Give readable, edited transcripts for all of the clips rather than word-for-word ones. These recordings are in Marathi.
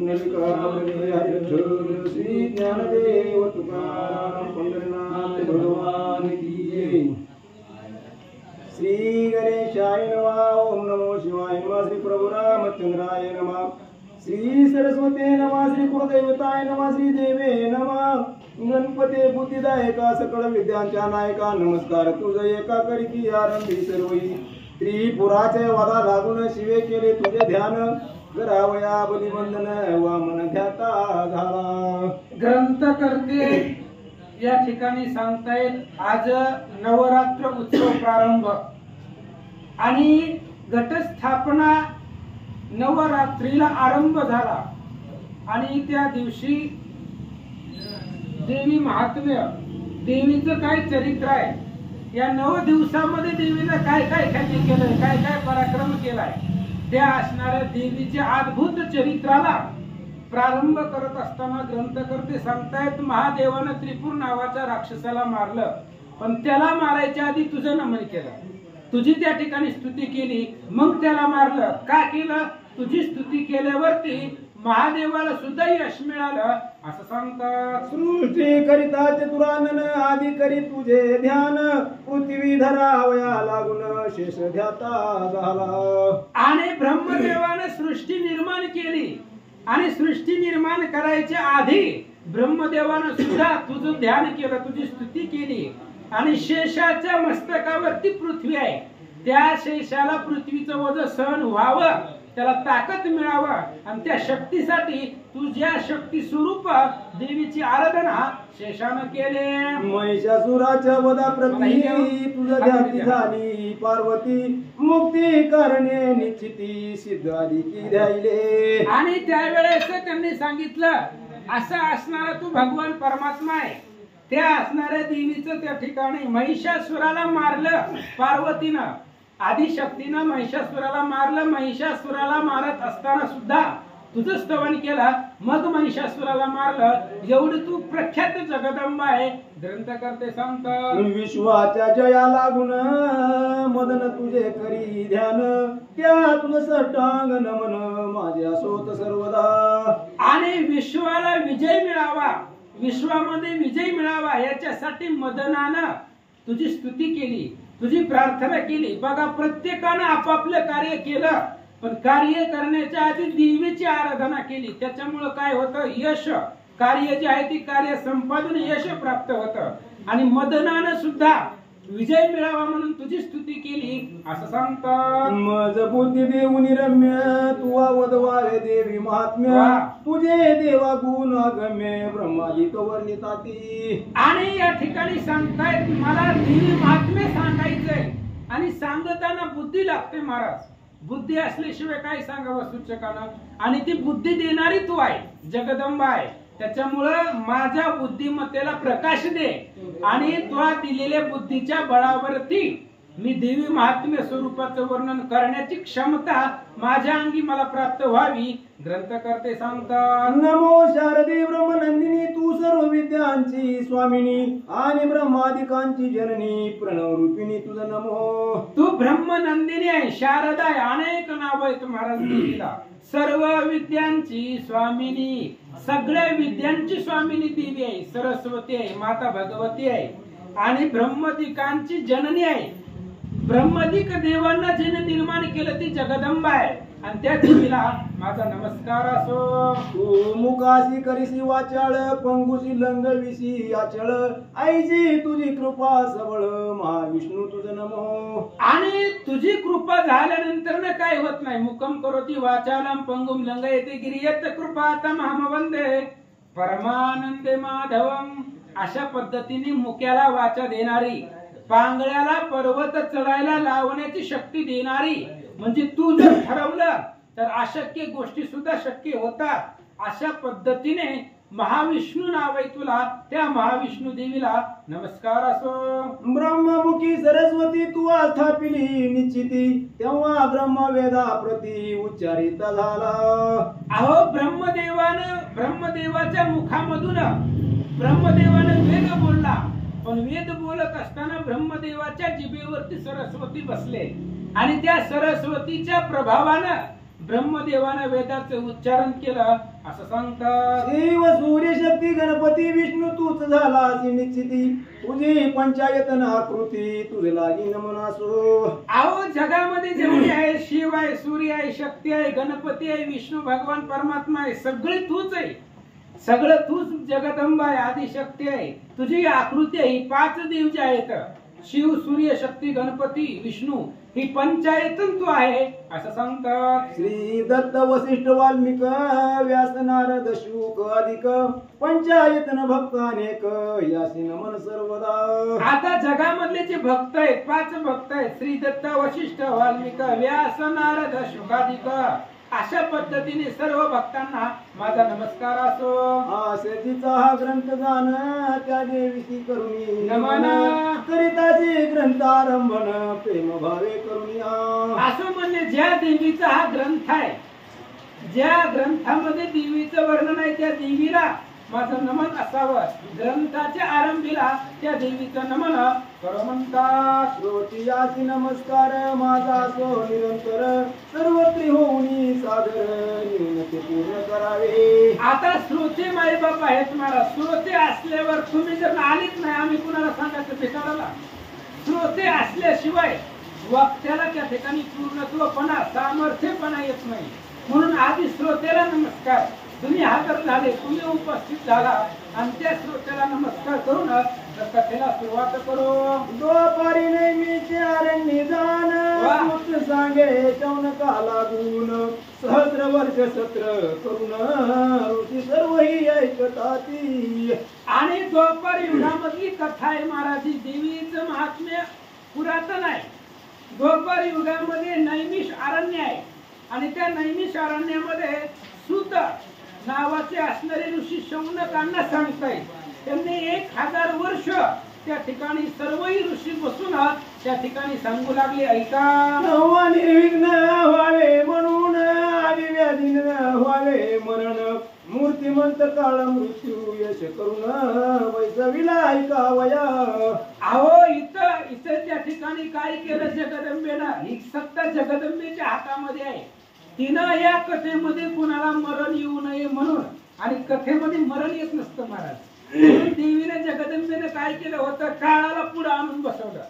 श्री ज्ञानदेव तुकाराम पंढरीनाथ भगवान की जय। श्री गणेशाय नमः। ओम नमो शिवाय नमः। श्री प्रभु रामचंद्राय नमः। श्री सरस्वती नमः। श्री कुलदेवताय नमः। श्री देवे नमः। गणपते बुद्धिदायका सकळ विद्यांच्या नायका नमस्कार तुझ एका करीती आरंभी सर्वई त्रिपुराचे वदा लागून शिवे केले तुझे ध्यान करावया बलिवंदन वामन ध्याता झाला। ग्रंथ करते या ठिकाणी सांगतायत आज नवरात्र उत्सव प्रारंभ आणि घटस्थापना नवरात्रीला आरंभ झाला आणि त्या दिवशी देवी महात्म्य देवीचं काय चरित्र आहे या 9 दिवसामध्ये देवीनं काय काय कार्य केलंय काय काय पराक्रम केलाय त्या असणाऱ्या देवीच्या अद्भुत चरित्राला प्रारंभ करत असताना ग्रंथकर्ते सांगतायत महादेवानं त्रिपुर नावाच्या राक्षसाला मारलं पण त्याला मारायच्या आधी तुझं नमन केलं तुझी त्या ठिकाणी स्तुती केली मग त्याला मारलं का केलं तुझी स्तुती केल्यावरती महादेवाला सुद्धा यश मिळालं असं सांगतात। सृष्टी करिता चतुरानन आदि करी तुझे ध्यान पृथ्वी धरावया लागून शेष ध्याता झाला। आणि ब्रह्मदेवाने सृष्टी निर्माण केली आणि सृष्टी निर्माण करायच्या आधी ब्रह्मदेवाने सुद्धा तुझं ध्यान केलं तुझी स्तुती केली आणि शेषाच्या मस्तकावरती पृथ्वी आहे त्या शेषाला पृथ्वीचं वजन सहन व्हावं त्याला ताकद मिळावं आणि त्या शक्तीसाठी तुझ्या शक्ती स्वरूप देवीची आराधना शेषानं केले। महिषासुराच्या वधाप्रती तुझं ध्याती झाली पार्वती मुक्ती करणे निश्चिती सिद्ध आधी की द्यायले आणि त्यावेळेस त्यांनी सांगितलं असं असणारा तू भगवान परमात्मा आहे त्या असणाऱ्या देवीचं त्या ठिकाणी महिषासुराला मारलं पार्वतीनं आदिशक्तीनं महिषासुराला मारलं महिषासुराला मारत असताना सुद्धा तुझं स्तवन केलं मग महिषासुराला मारलं एवढी तू प्रख्यात जगदंबा आहे ग्रंथकर्ते सांगतात। विश्वाच्या जया लागून मदन तुझे करी ध्यान त्या तुझं सटांग नमन माझ्या सोत सर्वदा आणि विश्वाला विजय मिळावा विश्वामध्ये विजय मिळावा याच्यासाठी मदनानं तुझी स्तुती केली तुझी प्रार्थना केली बघा प्रत्येकानं आपापलं कार्य केलं पण कार्य करण्याच्या आधी देवीची आराधना केली त्याच्यामुळे काय होतं यश कार्य जे आहे ती कार्य संपादन यश प्राप्त होतं आणि मदनानं सुद्धा विजय मिळावा म्हणून तुझी स्तुती केली असं सांगतात। मज बुद्धी देऊनी रम्य तू वदवारे देवी महात्म्य तुझे देवा गुण अगम्य ब्रह्मादिक वर्णिताती आणि या ठिकाणी सांगतायत मला देवी महात्म्य सांगायचंय आणि सांगताना बुद्धी लागते महाराज बुद्धी असल्याशिवाय काय सांगावं सूचकानं आणि ती बुद्धी देणारी तू आहे जगदंबा आहे त्याच्यामुळं माझ्या बुद्धिमत्तेला प्रकाश दे आणि तुला दिलेल्या बुद्धीच्या बळावरती मी देवी महात्म्य स्वरूपाचं वर्णन करण्याची क्षमता माझ्या अंगी मला प्राप्त व्हावी ग्रंथकर्ते सांगतात। नमो शारदे ब्रह्मनंदिनी तू सर्व विद्यांची स्वामिनी आणि ब्रह्मादिकांची जननी प्रणव रूपिणी तुझं नमो तू ब्रह्मनंदिनी आहे शारदा आहे अनेक नाव आहेत महाराज देवीला सर्व विद्यांची स्वामिनी सगळ्या विद्यांची स्वामिनी देवी आहे सरस्वती आहे माता भगवती आहे आणि ब्रह्मदिकांची जननी आहे ब्रह्मदिक देवांना जिने निर्माण केलं ती जगदंबा आहे आणि त्या देवीला माझा नमस्कार असो। तू मुखाशी करीसी वाचाळ पंगुशी लंगविशी याचळ आईची तुझी कृपा सबळ महाविष्णू तुझं नमो आणि तुझी कृपा झाल्यानंतर काय होत नाही मुखम करोती वाचालम पंगुम लंगयते गिरियत कृपा तमहम वंदे परमानंदे माधवम अशा पद्धतीने मुक्याला वाचा देणारी पांगळ्याला पर्वत चढायला लावण्याची शक्ती देणारी म्हणजे तू जर ठरवलं तर अशक्य गोष्टी सुद्धा शक्य होतात अशा पद्धतीने महाविष्णू नाव आहे तुला त्या महाविष्णू देवीला नमस्कार असो। ब्रह्ममुखी सरस्वती तू स्थापिली निश्चिती तेव्हा ब्रह्मवेदा प्रती उच्चारित झाला अहो ब्रह्मदेवाच्या मुखामधून ब्रह्मदेवाने वेद बोलला पण वेद बोलत असताना ब्रह्मदेवाच्या जिभेवरती सरस्वती बसले आणि त्या सरस्वतीच्या प्रभावानं ब्रह्मदेवानं वेदाचं उच्चारण केलं असं सांगतात. शिव सूर्य शक्ती गणपती विष्णू तूच झाला निश्चिती, तुझी पंचायतन आकृती तुझे लागी नमनासो. अहो जगामध्ये जेवढे आहे, शिव आहे, सूर्य आहे, शक्ती आहे, गणपती आहे, विष्णू भगवान परमात्मा आहे, सगळे तूच आहे. सगळं तूच जगदंबा आहे, आदिशक्ती आहे. तुझी आकृती आहे. ही 5 देव जे आहेत, शिव सूर्य शक्ती गणपती विष्णू, ही पंचायतन तू आहे असं सांगतात. श्री दत्त वसिष्ठ वाल्मिक व्यास नारद शुक अधिक, पंचायतन भक्त अनेक यासी नमन सर्वदा. आता जगामधले जे भक्त आहेत, 5 भक्त आहेत, श्री दत्त वशिष्ठ वाल्मिक व्यास नारद शुकाधिक, अशा पद्धतीने सर्व भक्तांना माझा नमस्कार असो. आशेचा हा ग्रंथ गान त्या देवीची करुणी नमन, करिताची ग्रंथ आरंभन प्रेम भावे करुणी. असं म्हणजे ज्या देवीचा हा ग्रंथ आहे, ज्या ग्रंथामध्ये देवीचं वर्णन आहे, त्या देवीला माझं नमन असावं. ग्रंथाच्या आरंभीला त्या देवीचं नमन करो म्हणतात. श्रोतियाची नमस्कार माझा असो निरंतर, सर्वत्री होऊनी सादर नियमते पूर्ण करावे. आता श्रोते माई बाप आहेत मला. श्रोते असल्यावर तुम्ही जर आलीच नाही, आम्ही कुणाला सांगायचं भिकाराला? श्रोते असल्याशिवाय वक्त्याला त्या ठिकाणी पूर्णत्वपणा सामर्थ्यपणा येत नाही. म्हणून आधी श्रोतेला नमस्कार. तुम्ही हजर झाले, तुम्ही उपस्थित झाला आणि त्या श्रोत्याला नमस्कार करून कथेला सुरुवात करू. द्वापारी नेहमीचे अरण्य जाण, मूर्त सांगे शौनका लागून, सहस्र वर्ष सत्र करून ऋषी सर्वही ऐकताती. आणि द्वापार युगामधली कथा आहे महाराज. देवीचं महात्म्य पुरातन आहे. द्वापार युगामध्ये नैमिष अरण्य आहे आणि त्या नैमिष अरण्यामध्ये सूत नावाचे असणारे ऋषी शौनकांना सांगतायत. त्यांनी 1000 वर्ष त्या ठिकाणी सर्वही ऋषी बसून त्या ठिकाणी सांगू लागले, ऐका. निर्विघ्न व्हावे म्हणून आदिव्याधी व्हावे मरण, मूर्तिमंत काळ मृत्यू यश करून वैसविला ऐकावया. अहो इथं त्या ठिकाणी काय केलं जगदंबेनं? ही सत्ता जगदंबेच्या हातामध्ये आहे. तिनं या कथेमध्ये कुणाला मरण येऊ नये म्हणून, आणि कथेमध्ये मरण येत नसतं महाराज. देवीने जगदंबेने काय केलं होतं? काळाला पुढे आणून बसवलं.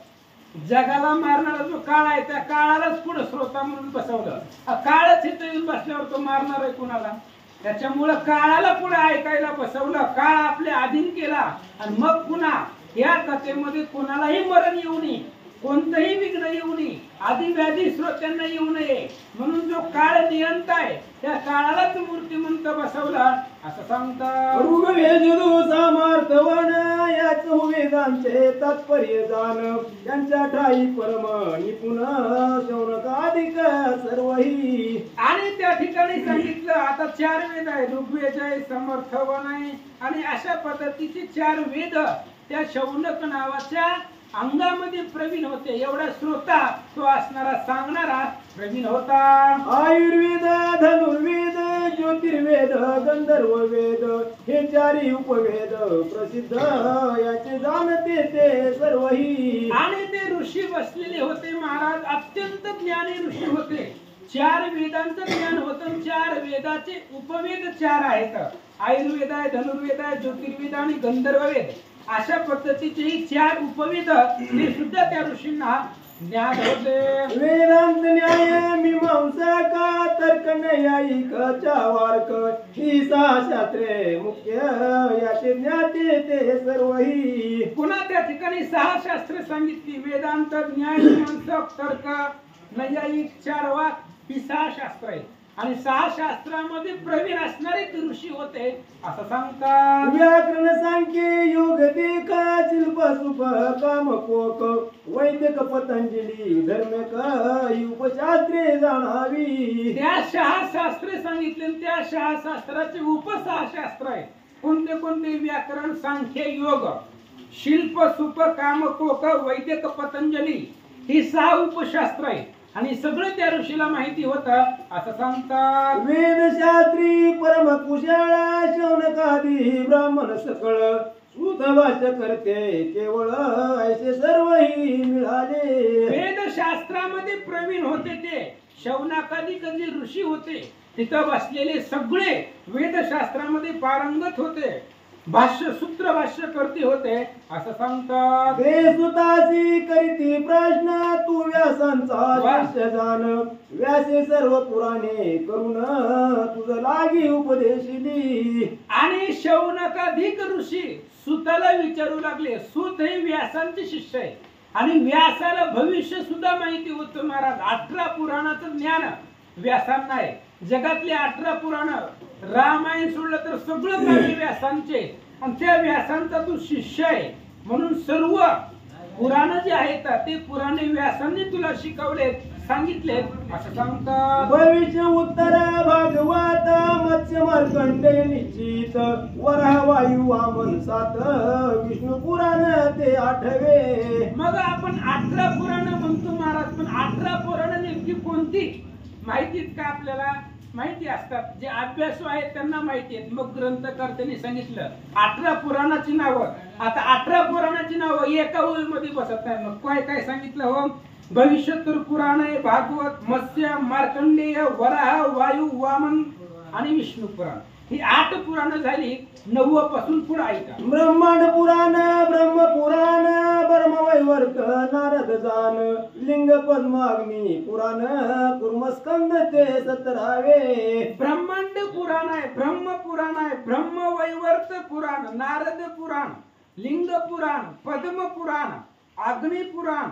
जगाला मारणारा जो काळ आहे त्या काळालाच पुढे श्रोता म्हणून बसवलं. काळच इथं येऊन बसल्यावर तो मारणार आहे कुणाला? त्याच्यामुळं काळाला पुढे ऐकायला बसवलं. काळ आपल्या अधीन केला आणि मग पुन्हा या कथेमध्ये कोणालाही मरण येऊ नये, कोणतंही विघ्न येऊ नये, आधी व्याधी श्रोत्यांना येऊ नये म्हणून जो काळ नियंत आहे त्या काळालाच मूर्तिमंत बसवला असं सांगतात. ऋग्वेदू सामर्थवन याच वेदांचे तात्पर्य जाण, त्यांच्या ठाई परम निपुण शौनकाधिक सर्वही. आणि त्या ठिकाणी सांगितलं आता 4 वेद आहे. ऋग्वेद आहे, समर्थवन आहे आणि अशा पद्धतीचे 4 वेद त्या शौनक नावाच्या अंगामध्ये प्रवीण होते. एवढा श्रोता तो असणारा सांगणारा प्रवीण होता. आयुर्वेद, धनुर्वेद, ज्योतिर्वेद, गंधर्व वेद हे 4 उपवेद प्रसिद्ध याचे जाणते ते सर्वही. आणि ते ऋषी बसलेले होते महाराज. अत्यंत ज्ञानी ऋषी होते. 4 वेदांचं ज्ञान होतं. 4 वेदाचे उपवेद 4 आहेत. आयुर्वेद आहे, धनुर्वेद आहे, ज्योतिर्वेद आणि गंधर्व वेद. अशा पद्धतीचे 4 उपवेद ते सुद्धा त्या ऋषींना ज्ञान होते. वेदांत न्याय मीमांसा का तर्क न्यायिक चावार्क ही 6 शास्त्रे मुख्य याचे ज्ञाते ते सर्वही. पुन्हा त्या ठिकाणी 6 शास्त्रे सांगितली. वेदांत, न्याय, मीमांसा, तर्क, नैयायिक, चार्वाक ही 6 शास्त्र आहेत. आणि 6 शास्त्रामध्ये प्रवीण असणारे ते ऋषी होते असं सांगतात. व्याकरण, सांख्य, योग, देखा, शिल्प, सुप, काम, कोक, वैदिक, पतंजली, धर्मक उपशास्त्रे जाणावी. त्या 6 शास्त्रे सांगितले. त्या 6 शास्त्राचे 6 शास्त्र आहेत. कोणते कोणते? व्याकरण, सांख्य, योग, शिल्प, सुप, काम, कोक, वैदिक, पतंजली ही 6 उपशास्त्र आहेत. आणि सगळं त्या ऋषीला माहिती होतं असं सांगतात. वेदशास्त्री परम कुशळ शौनकादी ब्राह्मण सकळ, सूत भाष्य करते केवळ ऐसे सर्वही मिळाले. वेदशास्त्रामध्ये प्रवीण होते ते शौनकादिक जे ऋषी होते तिथं बसलेले सगळे वेदशास्त्रामध्ये पारंगत होते, भाष्य सूत्र भाष्य करते होते असं सांगतात. ते सुतासी करीती प्रश्न तू व्यासांचा शिष्य जाण, व्यासे सर्व पुराणे करून तुझ लागी उपदेशिली. आणि शौनकाधिक ऋषी सूताला विचारू लागले. सूत हे व्यासांचे शिष्य आहे आणि व्यासाला भविष्य सुद्धा माहिती होतं महाराज. 18 पुराणाचं ज्ञान व्यासांना आहे. जगातले 18 पुराण, रामायण सोडलं तर सगळं काही व्यासांचे, आणि त्या व्यासांचा तू शिष्य आहे म्हणून सर्व पुराण जे आहेत ते पुराणे व्यासांनी तुला शिकवले, सांगितले असं सांगतात. भविष्य उत्तर भागवत मत्स्य मार्कंडेय निश्चित, वराह वायू वामन 7, विष्णू पुराण ते 8वे. मग आपण 18 पुराण म्हणतो महाराज, पण 18 पुराण नेमकी कोणती माहितीत का आपल्याला? माहिती असतात. जे अभ्यासू आहेत त्यांना माहिती आहेत. मग ग्रंथकर्त्यांनी सांगितलं 18 पुराणाची नावं. आता 18 पुराणाची नावं एका ओळीमध्ये बसत नाही. मग काय काय सांगितलं हो? भविष्य तर पुराण आहे, भागवत, मत्स्य, मार्कंडेय, वराह, वायू, वामन आणि विष्णू पुराण. ही 8 पुराण झाली. 9 पासून पुढे ऐका. ब्रह्मांड पुराण, ब्रह्म पुराण, ब्रह्मवैवर्त नारद जान, लिंग पद्माग्नी पुराण, कुर्मस्कंद ते 17वे. ब्रह्मांड पुराण आहे, ब्रह्म पुराण आहे, ब्रह्मवैवर्त पुराण, नारद पुराण, लिंग पुराण, पद्म पुराण, अग्नि पुराण,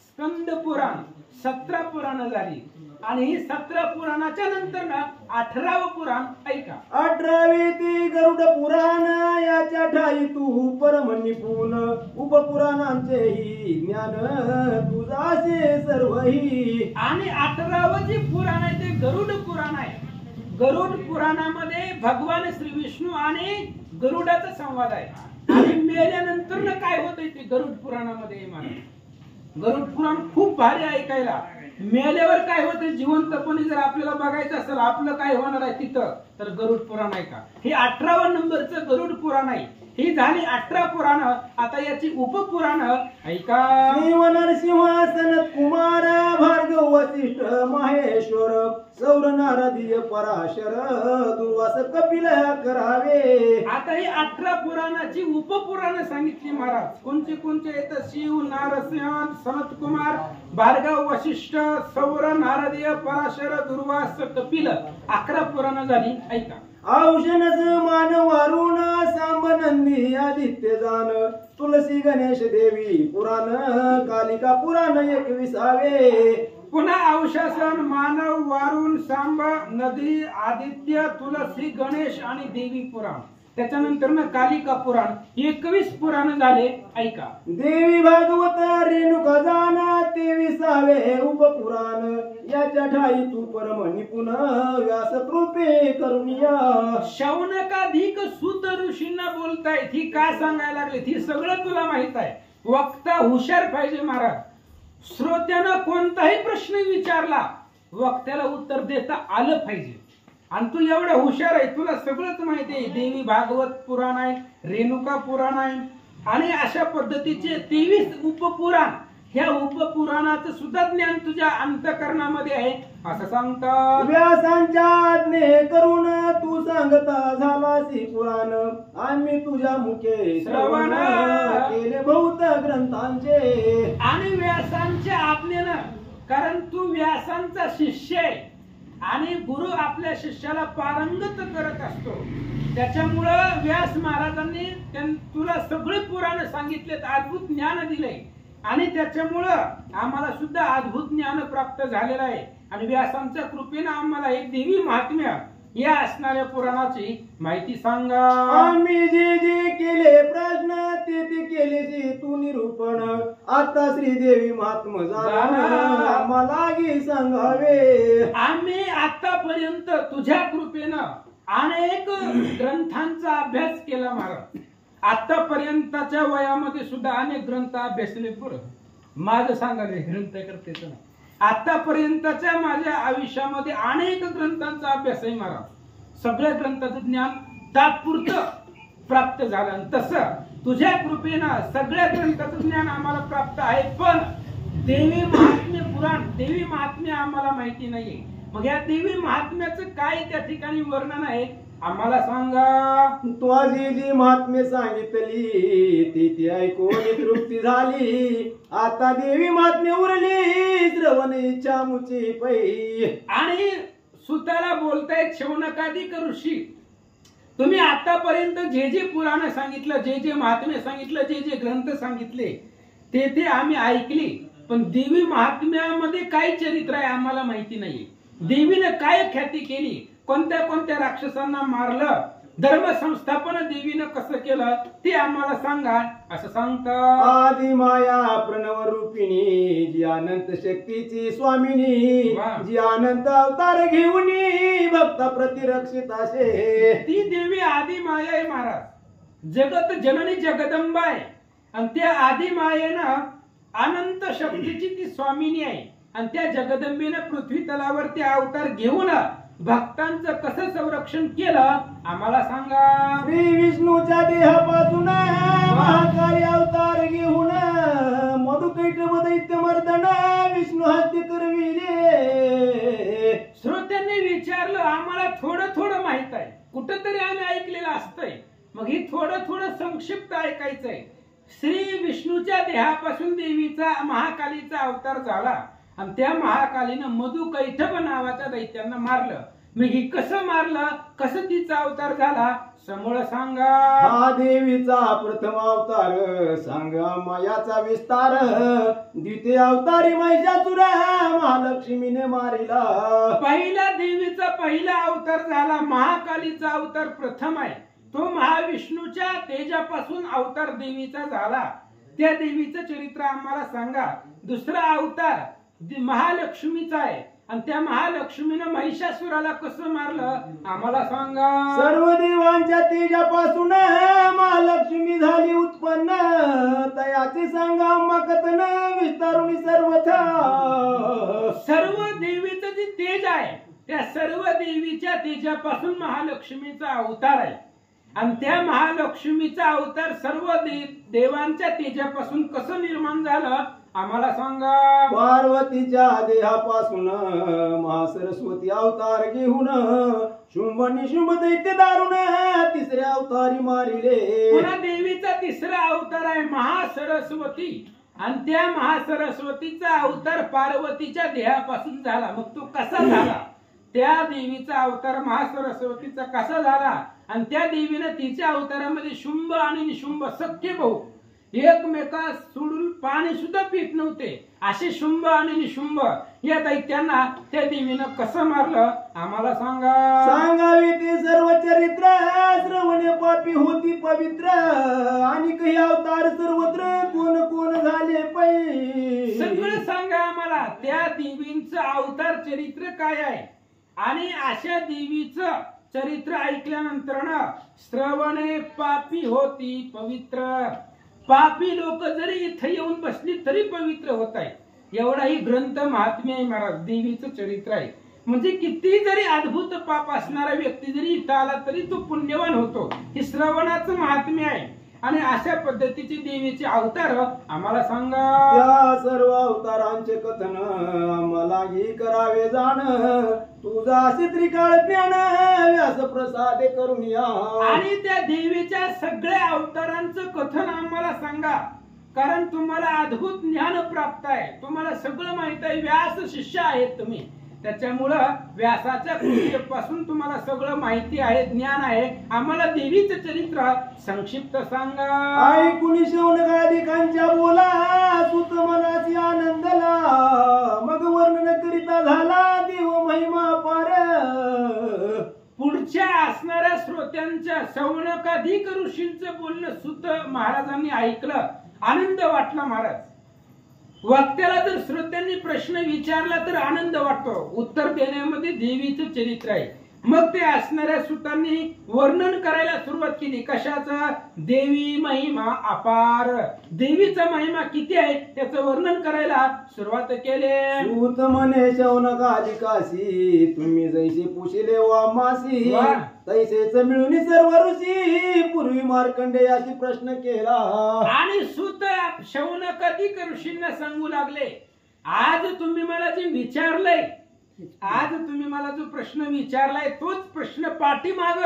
स्कंद पुराण, 17 पुराण झाली. आणि ही 17 पुराणाच्या नंतर ना 18वं पुराण ऐका. 18वे ती गरुड पुराण, याच्या ठाई तू परम निपुण, उपपुराणांचे ही ज्ञान तुझाचे सर्वही. आणि 18वं जे पुराण आहे ते गरुड पुराण आहे. गरुड पुराणामध्ये भगवान श्री विष्णू आणि गरुडाचा संवाद आहे. आणि मेल्यानंतर ना काय होतंय ते गरुड पुराणामध्ये महाराज. गरुड पुराण खूप भारी ऐकायला. मेल्यावर काय होतं, जिवंतपणे जर आपल्याला बघायचं असेल आपलं काय होणार आहे तिथं, तर गरुड पुराण ऐका. हे 18व्या नंबरचं गरुड पुराण आहे. ही झाली 18 पुराण. आता याची उपपुराण ऐका. शिव नरसिंह सनत कुमार, भार्गव वसिष्ठ महेश्वर, सौर नारदीय पराशर, दुर्वास कपिल करावे. आता ही 18 पुराणाची उपपुराण सांगितली महाराज. कोणते कोणते आहेत? शिव, नरसिंह, सनत कुमार, भार्गव वशिष्ठ, सौर नारदीय पराशर, दुर्वास कपिल. 11 पुराण झाली ऐका. औषणच मान वारुण, सांब नंदी आदित्य जान, तुलसी गणेश देवी पुराण, कालिका पुराण 21वे. पुन्हा औषासन, मानव, वारुण, सांब, नदी, आदित्य, तुलसी, गणेश आणि देवी पुराण. त्याच्यानंतर ना कालिका पुराण. 21 पुराण झाले ऐका. देवी भागवत रेणुका जाना 23वे उपपुराण, याच्या ठाई तू परम निपुण, व्यास कृपे करुणिया. शौनकाधिक सूत ऋषींना बोलतायत. ही का सांगायला लागले? ही सगळं तुला माहित आहे. वक्ता हुशार पाहिजे महाराज. श्रोत्यानं कोणताही प्रश्न विचारला वक्त्याला उत्तर देता आलं पाहिजे. आणि तू एवढा हुशार आहे, तुला सगळंच माहिती आहे. देवी भागवत पुराण आहे, रेणुका पुराण आहे आणि अशा पद्धतीचे 23 उपपुराण. ह्या उपपुराणाचं सुद्धा ज्ञान तुझ्या अंतःकरणामध्ये आहे असं सांगतात. व्यासांच्या आज्ञे करून तू सांगता झालासी पुराण, आम्ही तुझ्या मुखे श्रवण केले बहुत ग्रंथांचे. आणि व्यासांच्या आज्ञेनं, कारण तू व्यासांचा शिष्य आहे आणि गुरु आपल्या शिष्याला पारंगत करत असतो. त्याच्यामुळं व्यास महाराजांनी तुला सगळे पुराण सांगितलेत, अद्भुत ज्ञान दिले आणि त्याच्यामुळं आम्हाला सुद्धा अद्भुत ज्ञान प्राप्त झालेलं आहे. आणि व्यासांच्या कृपेनं आम्हाला एक देवी महात्म्य या असणाऱ्या पुराणाची माहिती सांगा. आम्ही जे जे केले प्रश्न ते ते केले तू निरूपण, आता श्रीदेवी महात्मा आम्हाला सांगावे. आम्ही आतापर्यंत तुझ्या कृपेनं अनेक ग्रंथांचा अभ्यास केला महाराज. आतापर्यंतच्या वयामध्ये सुद्धा अनेक ग्रंथ अभ्यासले. पुरं माझं सांगाले ग्रंथ करते. आतापर्यंतच्या माझ्या आयुष्यामध्ये अनेक ग्रंथांचा अभ्यास आहे महाराज. सगळ्या ग्रंथाचं ज्ञान तात्पुरतं प्राप्त झालं. तसं तुझ्या कृपेनं सगळ्या ग्रंथाचं ज्ञान आम्हाला प्राप्त आहे. पण देवी महात्म्य पुराण देवी महात्म्य आम्हाला माहिती नाहीये. मग या देवी महात्म्याचं काय त्या ठिकाणी वर्णन आहे आम्हाला सांगा. तुझी जी महात्म्य सांगितली ती ऐकून तृप्ती झाली. आता देवी महात्म्य उरली श्रवण इच्छा मुची पै. आणि सुताला बोलतायत शौनकादिक ऋषी, तुम्ही आतापर्यंत जे जे पुराण सांगितलं, जे जे महात्म्य सांगितलं, जे जे ग्रंथ सांगितले ते आम्ही ऐकली. पण देवी महात्म्यामध्ये काय चरित्र आहे आम्हाला माहिती नाहीये. देवीने काय ख्याती केली, कोणत्या कोणत्या राक्षसांना मारलं, धर्म संस्थापन देवीनं कसं केलं ते आम्हाला सांगा असं सांगतात. आदि माया प्रणव रूपिणी जी अनंत शक्तीची स्वामिनी, जी अनंत अवतार घेऊन भक्त प्रतिरक्षित असे. ती देवी आदि माया आहे महाराज. जगत जननी जगदंबा आहे. आणि त्या आदि मायेनं अनंत शक्तीची ती स्वामिनी आहे. आणि त्या जगदंबेनं पृथ्वी तलावरती अवतार घेऊन भक्तांचं कसं संरक्षण केलं आम्हाला सांगा. श्री विष्णूच्या देहापासून महाकाली अवतार घेऊन मधुकैटभ दैत्य मर्दन विष्णू हस्ते करविले. श्रोत्यांनी विचारलं, आम्हाला थोडं थोडं माहित आहे, कुठंतरी आम्ही ऐकलेलं असतंय, मग ही थोडं थोडं संक्षिप्त ऐकायचंय. श्री विष्णूच्या देहापासून देवीचा महाकालीचा अवतार झाला आणि त्या महाकालीनं मधुकैटभ नावाच्या दैत्यांना मारलं. मग ही कसं मारलं, कसं तिचा अवतार झाला समोर सांगा. हा देवीचा प्रथम अवतार सांगा मायाचा विस्तार. द्वितीय अवतारी महिषासुर महालक्ष्मीने मारिला. पहिला देवीचा पहिला अवतार झाला, महाकालीचा अवतार प्रथम आहे. तो महाविष्णूच्या तेजापासून अवतार देवीचा झाला. त्या देवीचं चरित्र आम्हाला सांगा. दुसरा अवतार महालक्ष्मीचा आहे आणि त्या महालक्ष्मीनं महिषासुराला कसं मारलं आम्हाला सांगा. सर्व देवांच्या तेजापासून महालक्ष्मी झाली उत्पन्न. तयाची सांगा कथन विस्तारुनी सर्वथा. सर्व देवीचं जे तेज आहे त्या सर्व देवीच्या तेजापासून महालक्ष्मीचा अवतार आहे. आणि त्या महालक्ष्मीचा अवतार सर्व देवांच्या तेजापासून कसं निर्माण झालं आम्हाला सांगा. पार्वतीच्या देहापासून महासरस्वती अवतार घेऊन शुंभ निशुंभ दैत्य दारुण तिसऱ्या अवतारी मारिले. पुन्हा देवीचा तिसरा अवतार आहे महासरस्वती. आणि त्या महासरस्वतीचा अवतार पार्वतीच्या देहापासून झाला. मग तो कसा झाला, त्या देवीचा अवतार महासरस्वतीचा कसा झाला. आणि त्या देवीने तिच्या अवतारामध्ये शुंभ आणि निशुंभ सख्य भाऊ एकमेका सोडून पाणी सुद्धा पित नव्हते असे शुंभ आणि निशुंभ या दैत्यांना त्या देवीनं कसं मारलं आम्हाला सांगा. सांगावे ते सर्व चरित्र. श्रवणे पापी होती पवित्र. आणि काही अवतार सर्वत्र कोण कोण झाले पै. सगळं सांगा आम्हाला. त्या देवींचं अवतार चरित्र काय आहे आणि अशा देवीचं चरित्र ऐकल्यानंतर ना श्रवणे पापी होती पवित्र. पापी लोक जरी इथे येऊन बसली तरी पवित्र होत आहे. एवढा ही ग्रंथ महात्म्य आहे महाराज. देवीचं चरित्र आहे. म्हणजे किती जरी अद्भुत पाप असणारा व्यक्ती जरी इथं आला तरी तो पुण्यवान होतो. हे श्रवणाचं महात्म्य आहे. आणि अशा पद्धतीचे देवीचे अवतार आम्हाला सांगा. त्या सर्व अवतारांचे कथन आम्हालाही करावे जाण. तुझा असे त्रिकाळ ज्ञान व्यास प्रसाद करून या. आणि त्या देवीच्या सगळ्या अवतारांचं कथन आम्हाला सांगा. कारण तुम्हाला अद्भुत ज्ञान प्राप्त आहे. तुम्हाला सगळं माहित आहे. व्यास शिष्य आहेत तुम्ही. त्याच्यामुळं व्यासाच्या कृपेपासून तुम्हाला सगळं माहिती आहे, ज्ञान आहे. आम्हाला देवीचं चरित्र संक्षिप्त सांगा. ऐकून शौनकादिकांच्या बोला सुत मनाची आनंदला. मग वर्णन करिता झाला देव महिमा पार. पुढच्या असणाऱ्या श्रोत्यांच्या शौनकाधिक ऋषींचं बोलणं सुत महाराजांनी ऐकलं. आनंद वाटला महाराज. वक्त्याला जर श्रोत्यांनी प्रश्न विचारला तर आनंद वाटतो. उत्तर देण्यामध्ये देवीचं चरित्र आहे. मग ते असणाऱ्या सुतांनी वर्णन करायला सुरुवात केली. कशाचं? देवी महिमा अपार. देवीचा महिमा किती आहे त्याचं वर्णन करायला सुरुवात केली. सूत म्हणे शौनकादिकासी तुम्ही जैसे पुशिले वामासी. तैसेच मिळून सर्व ऋषी पूर्वी मार्कंडेयाशी प्रश्न केला. आणि सूत शौनकादिक ऋषींना सांगू लागले आज तुम्ही मला जे विचारलंय, आज तुम्ही मला जो प्रश्न विचारलाय तोच प्रश्न पाठीमाग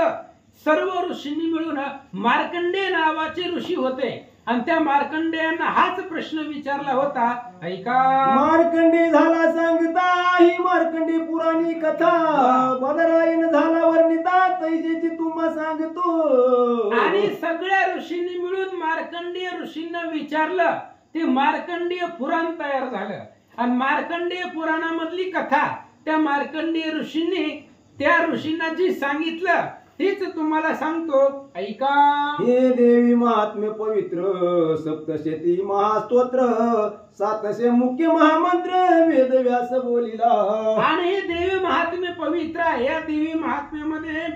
सर्व ऋषींनी मिळून मार्कंडेय नावाचे ऋषी होते आणि त्या मार्कंडेयांना हाच प्रश्न विचारला होता. ऐका, मार्कंडे झाला सांगता ही मार्कंडे पुराणी कथा, बदरायण झाला वर्णिता तैसेची तुम्हा सांगतो. आणि सगळ्या ऋषींनी मिळून मार्कंडेय ऋषींना विचारलं, ते मार्कंडेय पुराण तयार झालं आणि मार्कंडेय पुराणामधली कथा त्या मार्कंडेय ऋषींनी त्या ऋषींना जी सांगितलं तीच तुम्हाला सांगतो. ऐका, हे देवी महात्म्य पवित्र सप्तशती महास्तोत्र 700 मुख्य महामंत्र वेद व्यास बोलिला. आणि हे देवी महात्म्य पवित्र आहे. या देवी महात्म्यामध्ये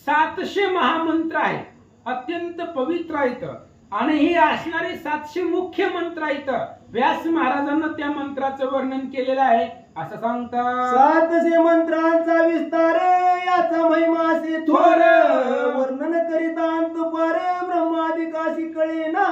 700 महामंत्र आहेत, अत्यंत पवित्र आहेत आणि हे असणारे 700 मुख्य मंत्र आहेत. व्यास महाराजांना त्या मंत्राचं वर्णन केलेलं आहे. असं सांगतात, 700 मंत्रांचा विस्तार याचा महिमा से थोर, वर्णन करीता अंत पार ब्रह्मादिकाशी कळेना.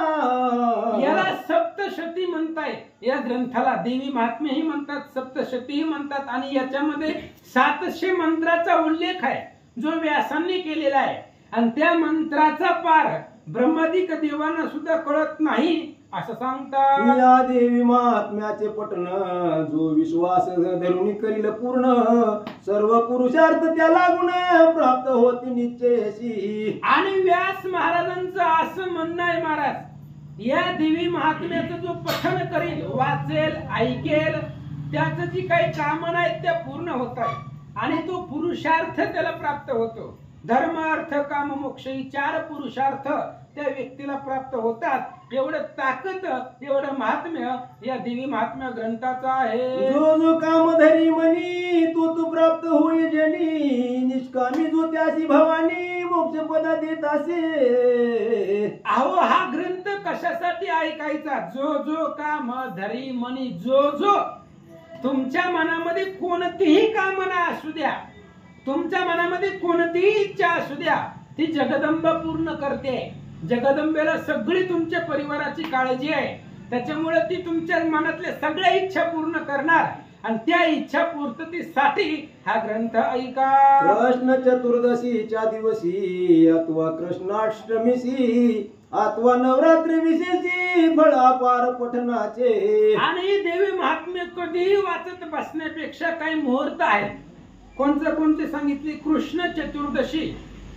याला सप्तशती म्हणतायत. या ग्रंथाला देवी महात्म्यही म्हणतात, सप्तशतीही म्हणतात आणि याच्यामध्ये 700 मंत्राचा उल्लेख आहे जो व्यासांनी केलेला आहे आणि त्या मंत्राचा पार ब्रह्मादिक देवांना सुद्धा कळत नाही. असं सांगतात, या देवी महात्म्याचे पठण जो विश्वास धरून करील पूर्ण, सर्व पुरुषार्थ त्याला गुण प्राप्त होती निश्चयशी. आणि व्यास महाराजांचं असं म्हणणं आहे, महाराज या देवी महात्म्याचं जो पठण करेल, वाचेल, ऐकेल, त्याचं जी काही कामना आहेत त्या पूर्ण होतात आणि तो पुरुषार्थ त्याला प्राप्त होतो. धर्म अर्थ काम मोक्ष ही 4 पुरुषार्थ त्या व्यक्तीला प्राप्त होतात. एवढं ताकद, एवढं महात्म्य या देवी महात्म्य ग्रंथाचं आहे. जो जो काम धरी मनी तो प्राप्त होई जनी, निष्कामी जो त्यासी भवानी मोक्ष पदा देत असे. अहो, हा ग्रंथ कशासाठी ऐकायचा? जो जो काम धरी मनी, जो जो तुमच्या मनामध्ये कोणतीही कामना असू द्या, तुमच्या मनामध्ये कोणतीही इच्छा असू द्या, ती जगदंबा पूर्ण करते. जगदंबेला सगळी तुमच्या परिवाराची काळजी आहे, त्याच्यामुळे ती तुमच्या मनातल्या सगळ्या इच्छा पूर्ण करणार आणि त्या इच्छा पूर्ततेसाठी हा ग्रंथ ऐका. कृष्ण चतुर्दशीच्या दिवशी अथवा कृष्णाष्टमीशी अथवा नवरात्री विशेषी फळ अपार पठणाचे. आणि देवी महात्म्य कधीही वाचत बसण्यापेक्षा काही मुहूर्त आहेत. कोणते सांगितले? कृष्ण चतुर्दशी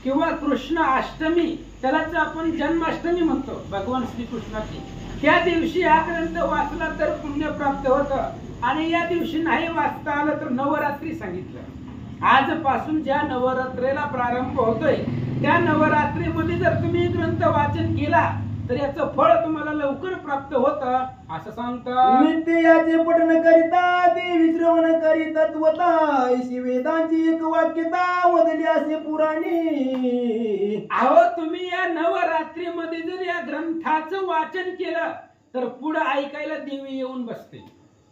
किंवा कृष्ण अष्टमी, त्यालाच आपण जन्माष्टमी म्हणतो, भगवान श्रीकृष्णाची. त्या दिवशी हा ग्रंथ वाचला तर पुण्य प्राप्त होतं आणि या दिवशी नाही वाचता आलं तर नवरात्री सांगितलं. आजपासून ज्या नवरात्रीला प्रारंभ होतोय त्या नवरात्रीमध्ये जर तुम्ही ग्रंथ वाचन केला तर याचं फळ तुम्हाला लवकर प्राप्त होतं. असं सांगतात, नित्य याचे पठण करिता देवी श्रवण करी तत्वता, ऐशी वेदांची एक वाक्यता वदली असे पुराणी. अहो, तुम्ही या नवरात्रीमध्ये जर या ग्रंथाचं वाचन केलं तर पुढे ऐकायला देवी येऊन बसते.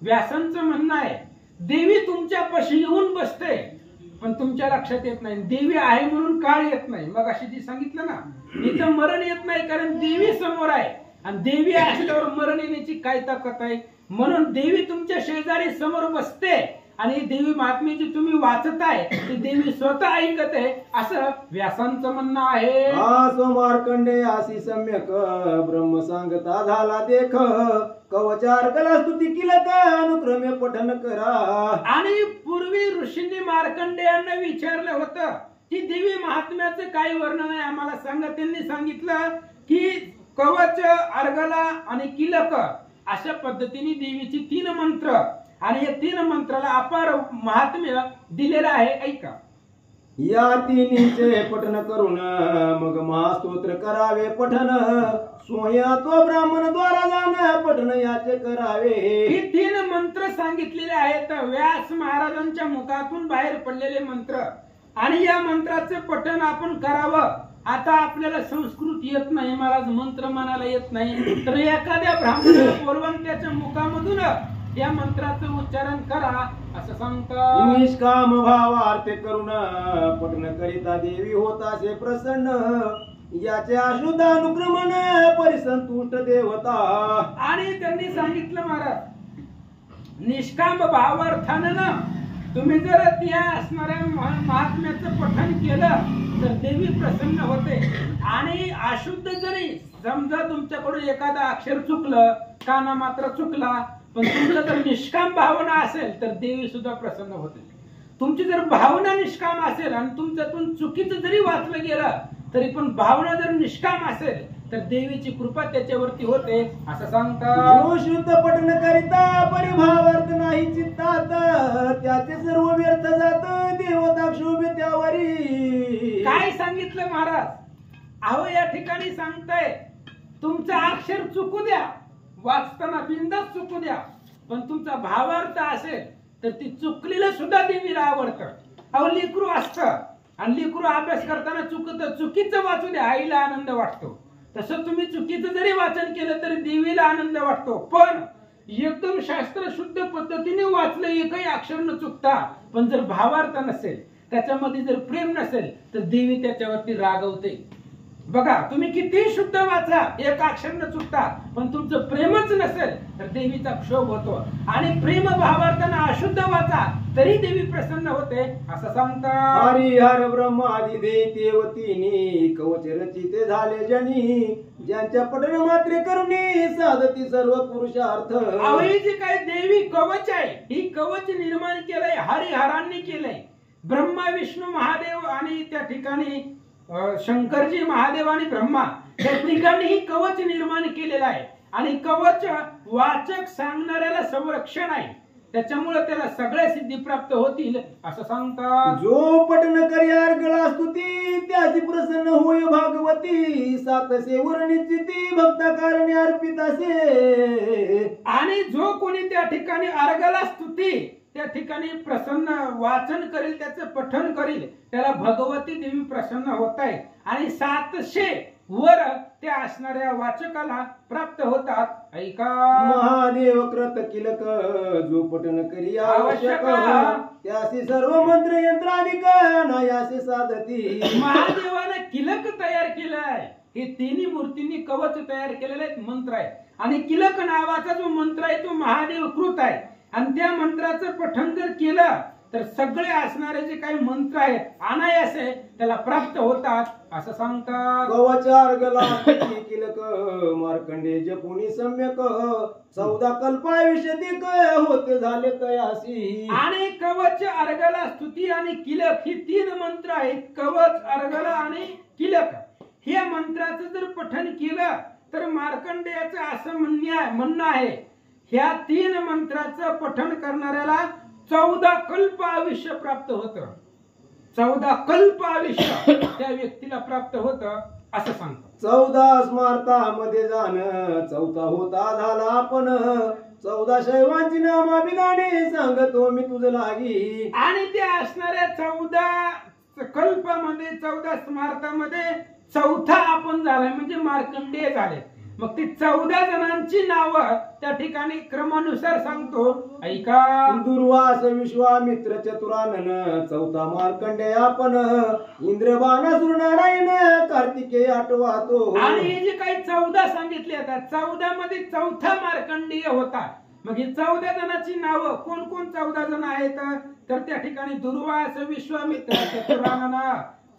व्यासांचं म्हणणं आहे देवी तुमच्यापाशी येऊन बसते पण तुमच्या लक्षात येत नाही. देवी आहे म्हणून काळ येत नाही. मग अशी जी सांगितलं ना, इथं मरण येत नाही कारण देवी समोर आहे आणि देवी असल्यावर मरण येण्याची काय ताकद आहे. म्हणून देवी तुमच्या शेजारी समोर बसते आणि देवी महात्म्य जी तुम्ही वाचताय ती देवी स्वतः ऐकत आहे, असं व्यासांचं म्हणणं आहे. आसो मार्कंडे आसी सम्यक ब्रह्म सांगता झाला देख, कवचार कला स्तुती किलक अनुक्रमे पठन करा. आणि पूर्वी ऋषींनी मार्कंडेयांना विचारलं होतं की देवी महात्म्याचं काय वर्णन आहे आम्हाला सांगा. त्यांनी सांगितलं की कवच, अर्गला आणि किलक अशा पद्धतीने देवीची 3 मंत्र आणि या 3 मंत्राला अपार महात्म्य दिलेलं आहे. ऐका, या तिन्हीचे पठन करून मग महास्तोत्र करावे पठन, सोया तो ब्राह्मण द्वारा जाण पठन याचे करावे. ही 3 मंत्र सांगितलेले आहेत, व्यास महाराजांच्या मुखातून बाहेर पडलेले मंत्र आणि या मंत्राचे पठन आपण करावं. आता आपल्याला संस्कृत येत नाही, महाराज मंत्र म्हणायला येत नाही, तर एखाद्या ब्राह्मणाला बोलवून त्याच्या मुखामधून या मंत्राचं उच्चारण करा असं सांगतात. निष्काम भावार्थ करून पठन करिता देवी होतासे प्रसन्न, याचे अशुद्ध अनुक्रमण परिसंतुष्ट देवता. आणि त्यांनी सांगितलं महाराज निष्काम भावार्थानं ना तुम्ही जर त्या असणाऱ्या महात्म्याचं पठण केलं तर देवी प्रसन्न होते. आणि अशुद्ध जरी समजा तुमच्याकडून एखादा अक्षर चुकलं, काना मात्र चुकला, पण तुमचं जर निष्काम भावना असेल तर देवी सुद्धा प्रसन्न होते. तुमची जर भावना निष्काम असेल आणि तुमच्यातून चुकीचं जरी वाचलं गेलं तरी पण भावना जर निष्काम असेल तर देवीची कृपा त्याच्यावरती होते असं सांगतात. जो शुद्ध पठन करिता परिभावार्थ नाही चित्तात, त्याचे सर्व व्यर्थ जात देवता शोभे त्यावरी. काय सांगितलं महाराज? अहो या ठिकाणी सांगताय तुमचं अक्षर चुकू द्या, वाचताना बिंदास चुकू द्या, पण तुमचा भावार्थ असेल तर ती चुकलेलं सुद्धा देवीला आवडतं. अहो लेकरू असतं आणि लेकरू अभ्यास करताना चुकीचं वाचू द्या, आईला आनंद वाटतो. तसं तुम्ही चुकीचं जरी वाचन केलं तरी देवीला आनंद वाटतो. पण एकदम शास्त्र शुद्ध पद्धतीने वाचलं, एकही अक्षर न चुकता, पण जर भावार्थ नसेल, त्याच्यामध्ये जर प्रेम नसेल तर देवी त्याच्यावरती रागवते. बघा तुम्ही किती शुद्ध वाचा, एक अक्षर न चुकता, पण तुमचं प्रेमच नसेल तर देवीचा क्षोभ होतो. आणि प्रेम भावार्थानं अशुद्ध वाचा तरी देवी प्रसन्न होते असं सांगतात. हरिहर ब्रह्मादि देवतीनी कवच रचिते झाले जनी, ज्यांच्या पठण मात्रे करुणी साधती सर्व पुरुषार्थ. ही जी काय देवी कवच आहे, ही कवच निर्माण केलंय हरिहरांनी केलंय. ब्रह्मा विष्णू महादेव आणि त्या ठिकाणी शंकरजी महादेव आणि ब्रह्मा त्या ठिकाणी ही कवच निर्माण केलेलं आहे. आणि कवच वाचक सांगणाऱ्याला संरक्षण आहे, त्याच्यामुळे त्याला सगळ्या सिद्धी प्राप्त होतील असं सांगतात. जो पठन करियार गळा स्तुती, त्याची प्रसन्न होय भागवती. सातसे वर्णिचिती भक्ता कारणे अर्पित असे. आणि जो कोणी त्या ठिकाणी अर्गला स्तुती, त्या ठिकाणी प्रसन्न वाचन करेल, त्याचं पठण करेल, त्याला भगवती देवी प्रसन्न होत आहे. आणि 700 वर त्या असणाऱ्या वाचकाला प्राप्त होतात. ऐका महादेव कृत किलक, जो पठन करी आवश्यक, त्यासी सर्व मंत्र यंत्राधिक नायासे साधती. महादेवाने किलक तयार केलंय. हे तिन्ही मूर्तींनी कवच तयार केलेले मंत्र आहे. आणि किलक नावाचा जो मंत्र आहे तो महादेव कृत आहे. आणि त्या मंत्राचं पठण जर केलं तर सगळे असणारे जे काही मंत्र आहेत अनायासे त्याला प्राप्त होतात असं सांगतात. कवचार गला किलक, मार्कंडे जपुनी सम्यक, 14 कल्पायुष्यधिक होत झाले तयासी. आणि कवच, अर्गला, स्तुती आणि किलक ही 3 मंत्र आहेत. कवच, अर्गला आणि किलक. हे मंत्राचं जर पठण केलं तर मार्कंडेयाचं असं म्हणणं आहे, ह्या 3 मंत्राचं पठण करणाऱ्याला 14 कल्प आयुष्य प्राप्त होतं. 14 कल्प आयुष्य त्या व्यक्तीला प्राप्त होतं असं सांगतो. 14 स्मार्तामध्ये जाण, 14 होता झाला आपण. 14 शैवांची नामाभिधाने सांगतो मी तुझ लागी. आणि त्या असणाऱ्या 14 कल्पामध्ये, 14 स्मार्तामध्ये 4था आपण झालाय म्हणजे मार्कंडेय झाले. मग ती 14 जणांची नावं त्या ठिकाणी क्रमानुसार सांगतो. ऐका. दुर्वास, विश्वामित्र, चतुरानन, 14 मार्कंडेय आपण. इंद्रबाणासुर, नारायण, कार्तिकेय 8वा तो. आणि हे जे काही 14 सांगितले आता 14 मध्ये 4था मार्कंडेय होता. मग ही 14 जणांची नावं कोण कोण 14 जण आहेत तर त्या ठिकाणी दुर्वास, विश्वामित्र, चतुरानन,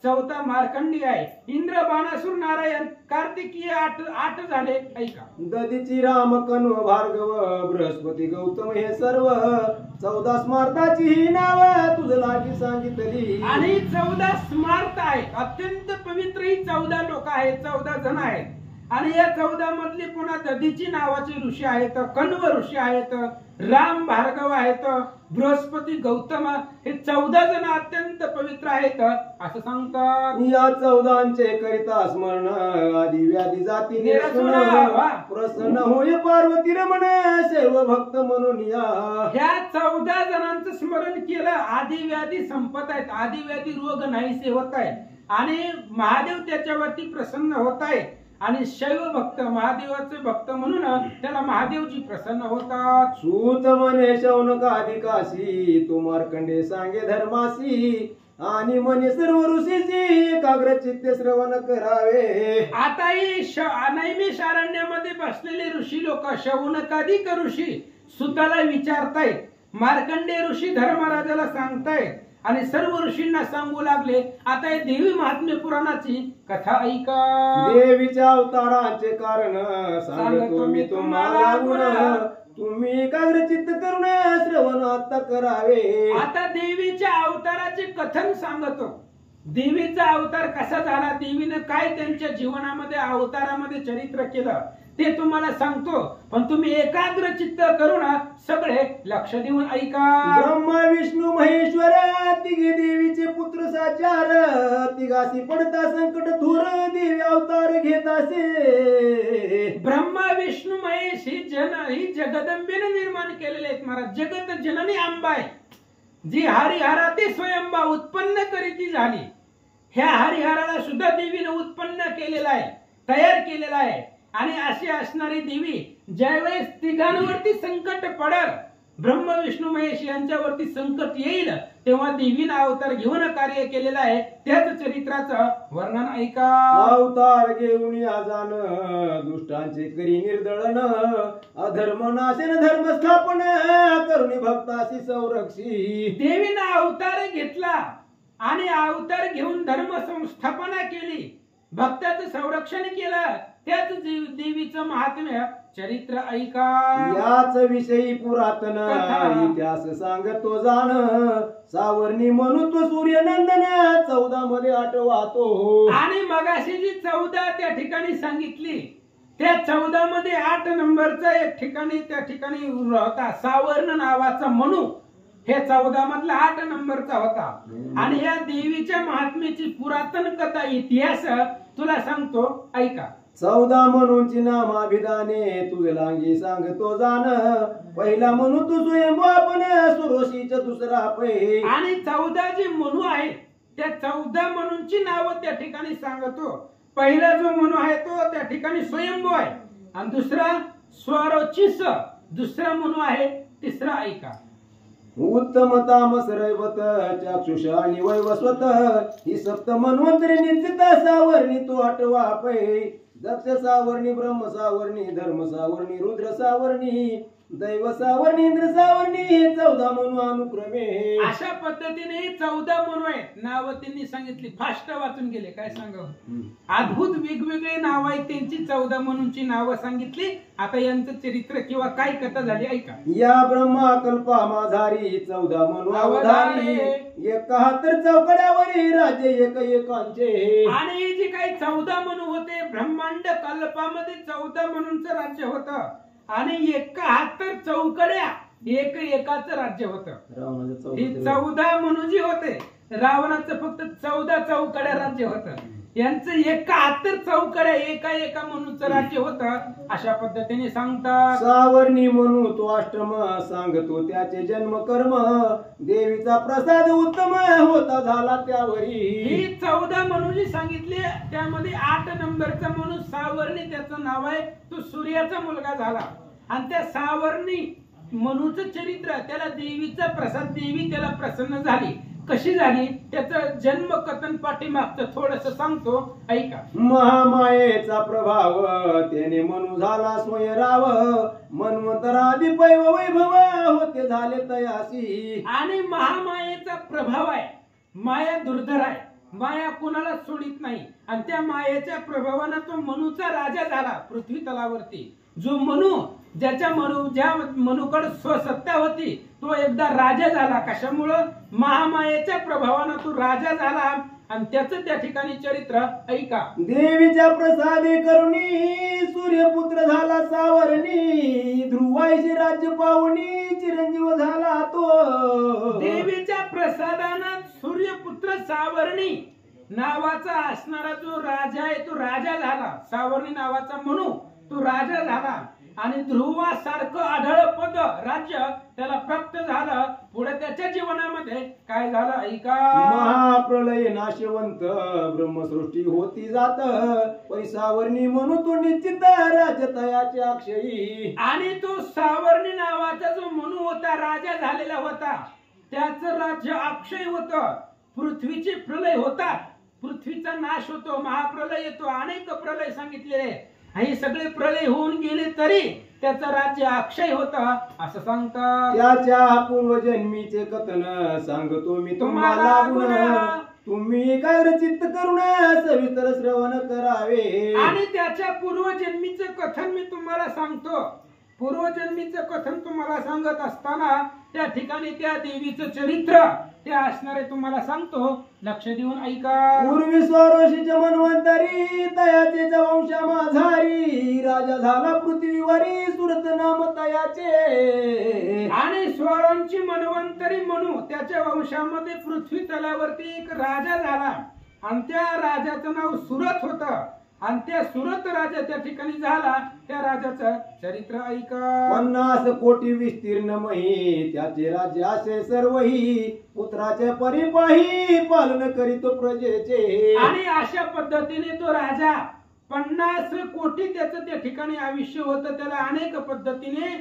4था मार्कंडेय आहे. इंद्र, बाणासुर, नारायण, कार्तिकीय 8 झाले. ऐका. दधीची, राम, कण्व, भार्गव, बृहस्पती, गौतम हे सर्व 14 स्मार्ताची ही नाव तुझ लागी सांगितली. आणि 14 स्मार्त आहेत. अत्यंत पवित्र ही 14 लोक आहेत, 14 जण आहेत. आणि या 14 मधले पुन्हा दधीची नावाचे ऋषी आहेत, कण्व ऋषी आहेत, राम, भार्गव आहेत, बृहस्पती, गौतम हे 14 जण अत्यंत पवित्र आहेत असं सांगतात. या 14 करिता स्मरण, आदि व्याधी जाती निरसन, प्रसन्न होय पार्वती रमण, सर्व भक्त म्हणून या. ह्या 14 जणांचं स्मरण केलं, आदि व्याधी संपत आहेत, आदि व्याधी रोग नाहीसे होत आहेत. आणि महादेव त्याच्यावरती प्रसन्न होत आहे. आणि शैव भक्त, महादेवाचे भक्त म्हणून त्याला महादेवजी प्रसन्न होतात. सूत म्हणे शौनक अधिकाशी, तो मार्कंडे सांगे धर्मासी. आणि म्हणे सर्व ऋषीची एकाग्र चित्ते श्रवण करावे. आता ही नैमिष अरण्यामध्ये बसलेले ऋषी लोक, शौनकाधिक ऋषी सुताला विचारतायत, मार्कंडेय ऋषी धर्मराजाला सांगतायत आणि सर्व ऋषींना सांगू लागले. आता हे देवी महात्म्य पुराणाची कथा ऐका. देवीच्या अवताराचे कारण सांगतो मी तुम्हाला गुण, तुम्ही एकाग्रचित्त करून श्रवण आता करावे. आता देवीच्या अवताराचे कथन सांगतो. देवीचा अवतार कसा झाला, देवीने काय त्यांच्या जीवनामध्ये अवतारामध्ये चरित्र केलं ते तुम्हाला सांगतो. पण तुम्ही एकाग्र चित्त करून सगळे लक्ष देऊन ऐका. ब्रह्मा विष्णू महेश्वर तिघे देवीचे पुत्र साचार, तिघासी पडता संकट थोर देवी अवतार घेत असे. ब्रह्मा विष्णू महेश ही जगदंबेने निर्माण केलेले आहेत महाराज. जगत जननी अंबा आहे, जी हरिहराती स्वयंबा उत्पन्न करीती झाली. ह्या हरिहराला सुद्धा देवीने उत्पन्न केलेला आहे, तयार केलेला आहे. आणि अशी असणारी देवी ज्यावेळेस तिघांवरती संकट पडल, ब्रह्म विष्णू महेश यांच्यावरती संकट येईल, तेव्हा देवीने अवतार घेऊन कार्य केलेलं आहे. त्याच चरित्राचं वर्णन ऐका. अवतार घेऊन आजान दुष्टांचे करी निर्दळन, अधर्म नाशन धर्म स्थापन करुणी भक्तासी संरक्षी. देवीने अवतार घेतला आणि अवतार घेऊन धर्म संस्थापना केली, भक्ताचं संरक्षण केलं. त्याच देवीचं महात्म्य चरित्र ऐका. याच विषयी पुरातन इतिहास सांगतो जाण, सावर्णी म्हणून तो सूर्यनंदन 14 मध्ये आठवातो. आणि मगाशी जी 14 त्या ठिकाणी सांगितली, त्या 14 मध्ये 8 नंबरचा एक ठिकाणी त्या ठिकाणी होता सावर्ण नावाचा मनू. हे 14 मधला 8 नंबरचा होता. आणि या देवीच्या महात्म्याची पुरातन कथा इतिहास तुला सांगतो ऐका. 14 म्हणूनची नामाभिधाने तुझे लांगी सांगतो जाण, पहिला म्हणू तू स्वयंभू आपण सुरोशीच दुसरा पै. आणि 14 जे मनू आहेत त्या 14 मनूंची नावं त्या ठिकाणी सांगतो. पहिला जो मनू आहे तो त्या ठिकाणी स्वयंभू आहे, आणि दुसरा स्वरोचिस, दुसरा मनू आहे तिसरा ऐका. उत्तम तामस रैवत चाक्षुष आणि वैवस्वत, ही सप्त मन्वंतरी निश्चित सावर्णी तो आठवा पै. दक्ष सावर्णी, ब्रह्म सावर्णी, धर्म सावर्णी, रुद्र सावर्णी, दैव सावर्णी, इंद्र सावर्णी, हे 14 मनू अनुक्रमे. अशा पद्धतीने 14 मनू आहेत. नाव त्यांनी सांगितली, फास्ट वाचून गेले. काय सांगावं, अद्भुत वेगवेगळे नाव आहेत त्यांची. 14 मनूंची नावं सांगितली. आता यांचं चरित्र किंवा काय कथा झाली ऐका. या ब्रह्मा कल्पा माझारी 14 मनू अवधारी, 71 चौकड्यावरी राज्य एक एकांचे. आणि जे काही 14 मनू होते, ब्रह्मांड कल्पामध्ये 14 मनूंचं राज्य होतं, आणि 71 चौकड्या एक एकाचं राज्य होतं. हे 14 मनू जे होते, रावणाचं फक्त 14 चौकड्या राज्य होतं. यांचं 71 चौकड्या एका एका मनूचं राज्य होतं. अशा पद्धतीने सांगतात. सावर्णी म्हणू तो अष्टम सांगतो त्याचे जन्म कर्म, देवीचा प्रसाद उत्तम होता झाला त्यावरी. ही 14 मनू जी सांगितली त्यामध्ये 8 नंबरचा मनू सावर्णी, त्याचं नाव आहे. तो सूर्याचा मुलगा झाला. आणि त्या सावर्णी मनूचं चरित्र, त्याला देवीचा प्रसाद, देवी त्याला प्रसन्न झाली. कशी झाली त्याचं जन्म कथन पाठीमागचं थोडस सांगतो ऐका. महामायेचा प्रभाव त्याने मनू झाला स्वयंराव, मन्वंतरादी पैव वैभव होते झाले तयासी. आणि महामायेचा प्रभाव आहे. माया दुर्धर आहे, माया कोणाला सोडित नाही. आणि त्या मायेच्या प्रभावानं तो मनूचा राजा झाला पृथ्वी तलावरती. जो मनू ज्या मनूकडे स्वसत्ता होती तो एकदा राजा झाला. कशामुळं? महामायेच्या प्रभावानं तो राजा झाला. आणि त्याचं त्या ठिकाणी चरित्र ऐका. देवीच्या प्रसादे करुणी सूर्यपुत्र झाला सावर्णी, ध्रुवाईचे राज्य पावणी चिरंजीव झाला तो. देवीच्या प्रसादानं सूर्यपुत्र सावर्णी नावाचा असणारा जो राजा आहे तो राजा झाला. सावर्णी नावाचा मनू तो राजा झाला. आणि ध्रुवासारखं आढळ पद राज्य त्याला प्राप्त झालं. पुढे त्याच्या जीवनामध्ये काय झालं ऐका. महाप्रलय नाशवंत ब्रह्मसृष्टी होती जात, पैसावर्णी म्हणून तो निश्चित राज्य तयाचे अक्षयी. आणि तो सावर्णी नावाचा जो मनू होता, राजा झालेला होता, त्याचं राज्य अक्षय होतं. पृथ्वीचे प्रलय होतात, पृथ्वीचा नाश होतो, महाप्रलय येतो, अनेक प्रलय सांगितलेले. हे सगळे प्रलय होऊन गेले तरी त्याचं राज्य अक्षय होत असं सांगतात. त्याच्या पूर्वजन्मीचे कथन सांगतो मी तुम्हाला गुण, तुम्ही एकाग्रचित्त करून सविस्तर श्रवण करावे. आणि त्याच्या पूर्वजन्मीचं कथन मी तुम्हाला सांगतो. पूर्वजन्मीचं कथन तुम्हाला सांगत असताना त्या ठिकाणी त्या देवीचं चरित्र ते असणारे तुम्हाला सांगतो, लक्ष देऊन ऐका. पूर्वी स्वरोषीचे मन्वंतरी तयाचे वंशा माझारी, राजा झाला पृथ्वीवरी सुरत नाम तयाचे. आणि स्वरांची मन्वंतरी म्हणू त्याच्या वंशामध्ये पृथ्वी तलावरती एक राजा झाला आणि त्या राजाचं नाव सुरत होतं. आणि त्या सुरत राजा त्या ठिकाणी झाला. त्या राजाचं चरित्र ऐका. 50 कोटी विस्तीर्ण मही त्याचे राज्य असे सर्वही, पुत्राचे परिपाही पालन करीतो प्रजेचे. आणि अशा पद्धतीने तो राजा 50 कोटी त्याचं त्या ठिकाणी आयुष्य होतं. त्याला अनेक पद्धतीने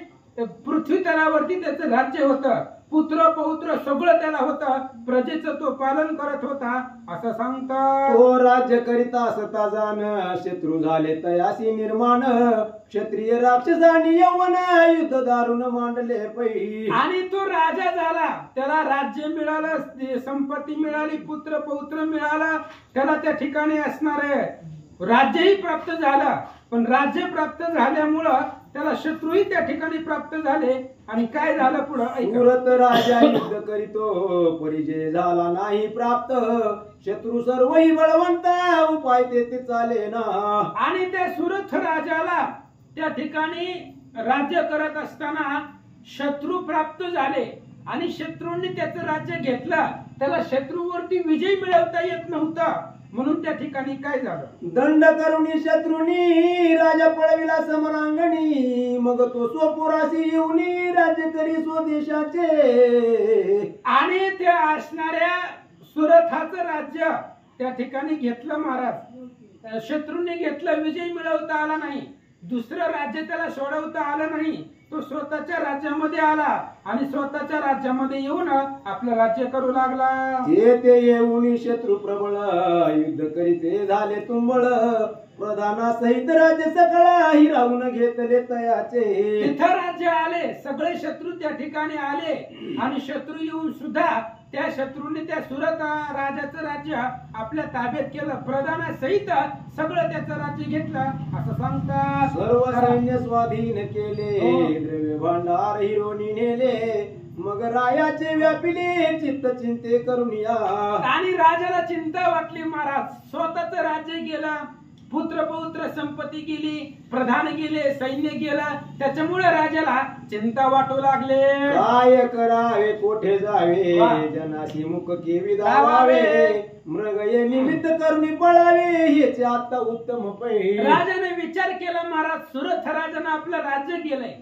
पृथ्वी तलावरती त्याचं राज्य होतं. पुत्र पौत्र सगळं त्याला होतं. प्रजेचं तो पालन करत होता असं सांगतात. तो राज्य करिता असता जाण, शत्रू झाले तयासी निर्माण, क्षत्रिय राक्षसांनी यवन युद्ध दारुण मांडले पै. आणि तो राजा झाला, त्याला राज्य मिळालं, संपत्ती मिळाली, पुत्र पौत्र मिळाला, त्याला त्या ठिकाणी असणारे राज्यही प्राप्त झालं. पण राज्य प्राप्त झाल्यामुळं त्याला शत्रूही त्या ठिकाणी प्राप्त झाले. आणि काय झालं पुढं? सुरत राजा युद्ध करीतो परिचय झाला नाही प्राप्त, शत्रू सर्वही बळवंत उपाय ते चाले ना. आणि त्या सुरत राजाला त्या ठिकाणी राज्य करत असताना शत्रू प्राप्त झाले आणि शत्रूंनी त्याचं राज्य घेतलं. त्याला शत्रूवरती विजय मिळवता येत नव्हता. म्हणून त्या ठिकाणी काय झालं? दंड करुणी शत्रूंनी राजा पळविला समरांगणी, मग तो स्वपुराशी येऊनी राज्य करी स्वदेशाचे. आणि त्या असणाऱ्या सुरथाचं राज्य त्या ठिकाणी घेतलं महाराज. शत्रूंनी घेतलं, विजय मिळवता आला नाही, दुसरं राज्य त्याला सोडवता आलं नाही. तो स्वतःच्या राज्यामध्ये आला आणि स्वतःच्या राज्यामध्ये येऊन आपलं राज्य करू लागला. ते येऊन शत्रू प्रबळ युद्ध करीते झाले तुंबळ, प्रधानासहित राज्य सकळा हिरावून घेतले तयाचे. तिथं राज्य आले, सगळे शत्रू त्या ठिकाणी आले आणि शत्रू येऊन सुद्धा त्या शत्रूने त्या सुरत राजाचं राज्य आपल्या ताब्यात केलं. प्रधानासहित सगळं त्याचं राज्य घेतलं असं सांगतात. सर्व सैन्य स्वाधीन केले, द्रव्य भांडार हिरोनी नेले, मग रायाचे व्यापिले चित्त चिंते करुनिया. आणि राजाला चिंता वाटली महाराज. स्वतःच राज्य गेलं, पुत्र पौत्र संपत्ती गेली, प्रधान गेले, सैन्य गेलं. त्याच्यामुळे राजाला चिंता वाटू लागले. काय करावे कोठे जावे, जनाशी मुख केवी धावावे, मृग ये निमित्त करुणी पळावे, हेचे आता उत्तम पै. राजाने विचार केला महाराज, सुरथ राजाने आपलं राज्य गेलंय,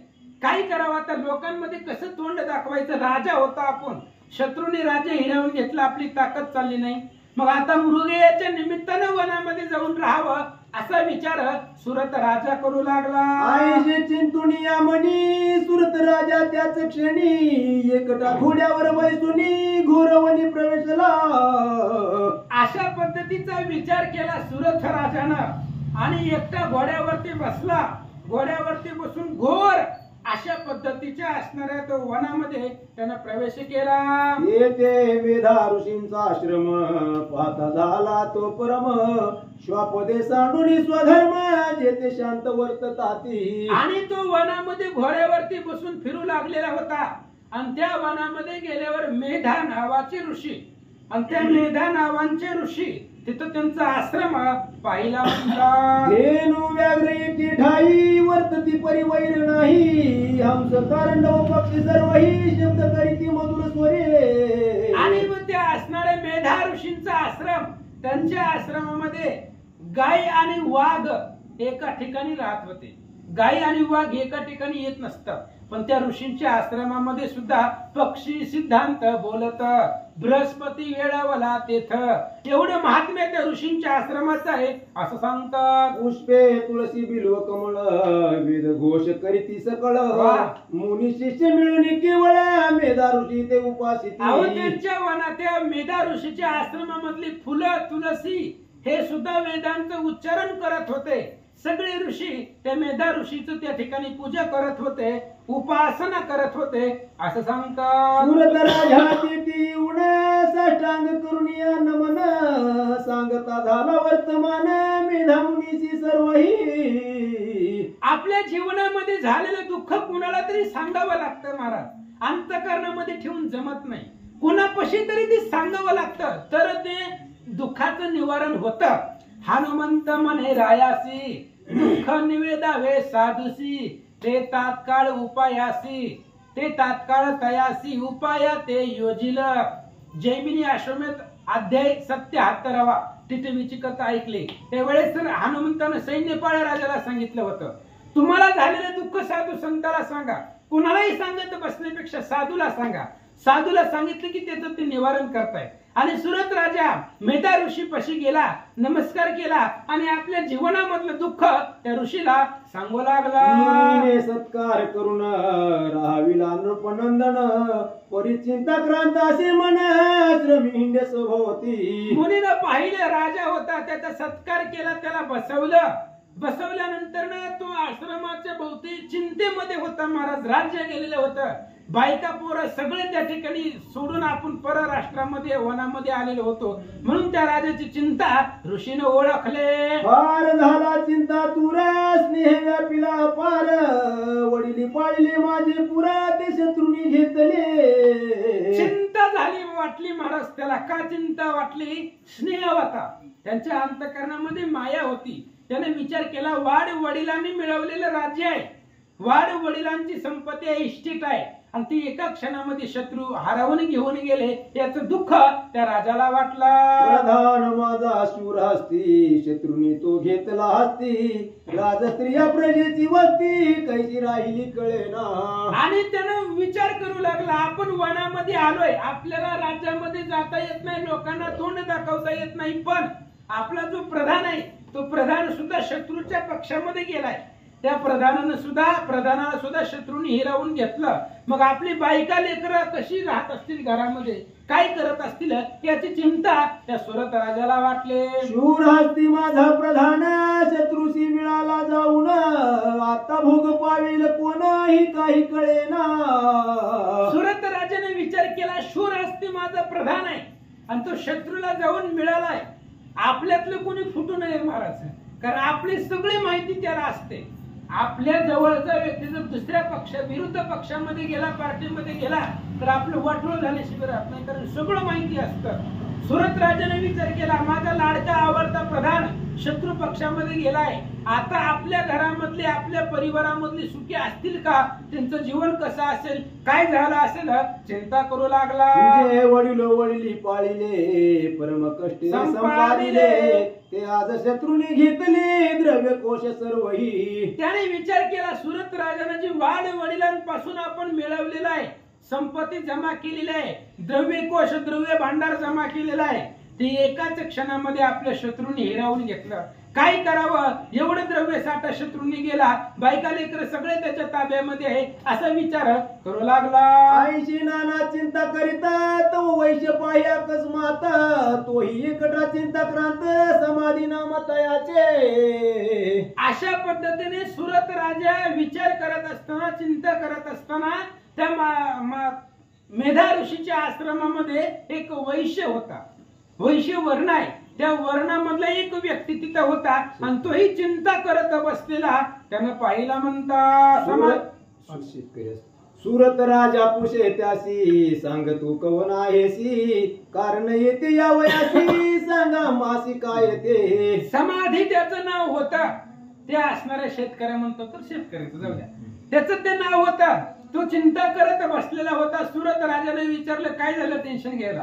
काय करावं आता? लोकांमध्ये कसं तोंड दाखवायचं? राजा होता आपण, शत्रूने राज्य हिरावून घेतलं, आपली ताकद चालली नाही. मग आता मृगयाच्या निमित्तानं वनामध्ये जाऊन राहावं असा विचार सुरत राजा करू लागला. आईचे चिंतुनिया मनी सुरत राजा त्याच क्षणी, एकटा घोड्यावर बैसुनी घोरवणी प्रवेशला. अशा पद्धतीचा विचार केला सुरथ राजानं आणि एकटा घोड्यावरती बसला. घोड्यावरती बसून घोर अशा पद्धतीच्या असणाऱ्या तो वनामध्ये त्यानं प्रवेश केला. येथे वेदा ऋषींचा आश्रम पाहता झाला तो परम, श्वापदे सांडूनी स्वधर्म जेथे शांत वर्तताती. आणि तो वनामध्ये घोड्यावरती बसून फिरू लागलेला होता. आणि त्या वनामध्ये गेल्यावर मेधा नावाचे ऋषी आणि त्या मेधा नावांचे ऋषी तिथं त्यांचा आश्रम पाहिला. धेनु व्याघ्र एकी ठाई वर्तती परिवैर नाही, हंस तारंडव पक्षी सर्वही शब्द करीती मधुर स्वरे. आणि मग त्या असणाऱ्या मेधा ऋषींचा आश्रम, त्यांच्या आश्रमामध्ये गाय आणि वाघ एका ठिकाणी राहत होते. गाय आणि वाघ एका ठिकाणी येत नसतात. पण त्या ऋषींच्या आश्रमामध्ये सुद्धा पक्षी सिद्धांत बोलत, बृहस्पती वेळावला तेथ. एवढं महात्म्य त्या ऋषींच्या आश्रमाचं आहे असं सांगतात. पुष्पे तुळसी बिल्व कमळ वेद घोष करीती सकळ, मुनी शिष्य मिळून केवळ मेधा ऋषी ते उपासिती. त्यांच्या वनात त्या मेधा ऋषीच्या आश्रमामधली फुलं तुळसी हे सुद्धा वेदांचं उच्चारण करत होते. सगळे ऋषी त्या मेधा ऋषीचं त्या ठिकाणी पूजा करत होते, उपासना करत होते. असं सांगतात सुरत राजा तिथी उण साष्टांग करुणिया नमन सांगता झाला वर्तमान मेधा मुनीची सर्वही. आपल्या जीवनामध्ये झालेलं दुःख कुणाला तरी सांगावं लागतं महाराज. अंतःकरणामध्ये ठेवून जमत नाही, कुणापाशी तरी ते सांगावं लागतं तर ते दुःखाचं निवारण होतं. हनुमंत म्हणे रायासी दुःख निवेदावे साधुसी ते तात्काळ उपायासी ते तात्काळ तयासी उपाय ते योजिल. जैमिनी अश्वमेध अध्याय 77 टिटवीची कथा ऐकली त्यावेळेस तर हनुमंतानं सैन्यपाळ राजाला सांगितलं होतं, तुम्हाला झालेलं दुःख साधू संताला सांगा, कुणालाही सांगत बसण्यापेक्षा साधूला सांगा. साधूला सांगितलं की त्याचं ते निवारण करताय. आणि सुरत राजा मेधा ऋषी पशी गेला, नमस्कार केला आणि आपल्या जीवनामधलं दुःख त्या ऋषीला सांगू लागला. मुनीने सत्कार करून राहाविला नृपनंदन परिचिंता क्रांत असे मन श्रमिंड सभोवती. मुनीनं पाहिलं राजा होता, त्याचा सत्कार केला, त्याला बसवलं. बसवल्यानंतर तो आश्रमाच्या भोवती चिंतेमध्ये होता महाराज. राज्य गेलेलं होतं, बायका पोरं सगळे त्या ठिकाणी सोडून आपण परराष्ट्रामध्ये वनामध्ये आलेलो होतो, म्हणून त्या राजाची चिंता ऋषीने ओळखले. फार झाला चिंता तुरा स्नेह व्यापिला पार वडिली पाळले माझे पुरा ते शत्रूनी घेतले. चिंता झाली वाटली महाराज त्याला. का चिंता वाटली? स्नेह होता त्यांच्या अंतःकरणामध्ये, माया होती. त्याने विचार केला वाड वडिलांनी मिळवलेलं राज्य आहे, वाड वडिलांची संपत्ती आहे, इस्टेट आहे, आणि ती एका क्षणामध्ये शत्रू हरवून घेऊन गेले. याचं दुःख त्या राजाला वाटला. प्रधान माझा शूर हस्ती शत्रूनी तो घेतला हस्ती राजस्त्रिया प्रजेची वस्ती कैसी राहिली कळेना. आणि त्यानं विचार करू लागला, आपण वनामध्ये आलोय, आपल्याला राज्यामध्ये जाता येत नाही, लोकांना तोंड दाखवता येत नाही, पण आपला जो प्रधान आहे तो प्रधान सुद्धा शत्रूच्या पक्षामध्ये गेलाय. त्या प्रधानाला सुद्धा शत्रूंनी हिरावून घेतलं. मग आपली बायका लेकरं कशी राहत असतील घरामध्ये, काय करत असतील याची चिंता त्या सुरत राजाला वाटले. शूर हस्ती माझा प्रधान शत्रूशी मिळाला जाऊन आता भोग पावेल कोणही काही कळेना. सुरत राजाने विचार केला, शूर हस्ती माझा प्रधान आहे आणि तो शत्रूला जाऊन मिळालाय, आपल्यातलं कोणी फुटू नये महाराज, कारण आपली सगळी माहिती त्याला असते. आपल्या जवळचा व्यक्ती जर दुसऱ्या विरुद्ध पक्षामध्ये गेला, पार्टीमध्ये गेला तर आपलं वाटोळ झाल्याशिवाय राहत नाही, कारण सगळं माहिती असतं. सुरत राजाने विचार केला, माझा लाडका आवडता प्रधान शत्रू पक्षामध्ये गेलाय, आता आपल्या घरामधले आपल्या परिवारामधले सुखी असतील का, त्यांचं जीवन कसं असेल, काय झालं असेल, चिंता करू लागला. तुझे वडील वडिली पाळिले परम कष्टे संपादिले ते आज शत्रूने घेतले द्रव्य कोश सर्वही. त्याने विचार केला, सुरत राजाने जी वाड वडिलांपासून आपण मिळवलेला आहे, संपत्ती जमा केलेली आहे, द्रव्य कोश द्रव्य भांडार जमा केलेला आहे, ते एकाच क्षणामध्ये आपल्या शत्रूंनी हिरावून घेतलं. काय करावं, एवढं द्रव्य साठा शत्रूंनी गेला, बायका लेकर सगळे त्याच्या ताब्यामध्ये आहे, असा विचार करू लागला. आईशी नाना चिंता करिता तो वैश्य पाही अकस्मात तोही एकटा चिंता क्रांत समाधी नाम तयाचे. अशा पद्धतीने सुरत राजा विचार करत असताना, चिंता करत असताना त्या मेधा ऋषीच्या आश्रमामध्ये एक वैश्य होता, वैश्य वर्ण आहे, त्या वर्णामधला एक व्यक्ती तिथं होता आणि तोही चिंता करत बसलेला. त्यानं पाहिला म्हणता, सुरत राजा पुषे त्यासी सांग तू कवन आहेसी कारण येते या वयासी सांगा मासी काय ते. समाधी त्याचं नाव होतं, ते असणाऱ्या शेतकऱ्या म्हणतो तर शेतकऱ्याचं जाऊ द्या, त्याचं ते नाव होतं. तो चिंता करत बसलेला होता. सुरत राजाने विचारलं, काय झालं टेन्शन घ्यायला,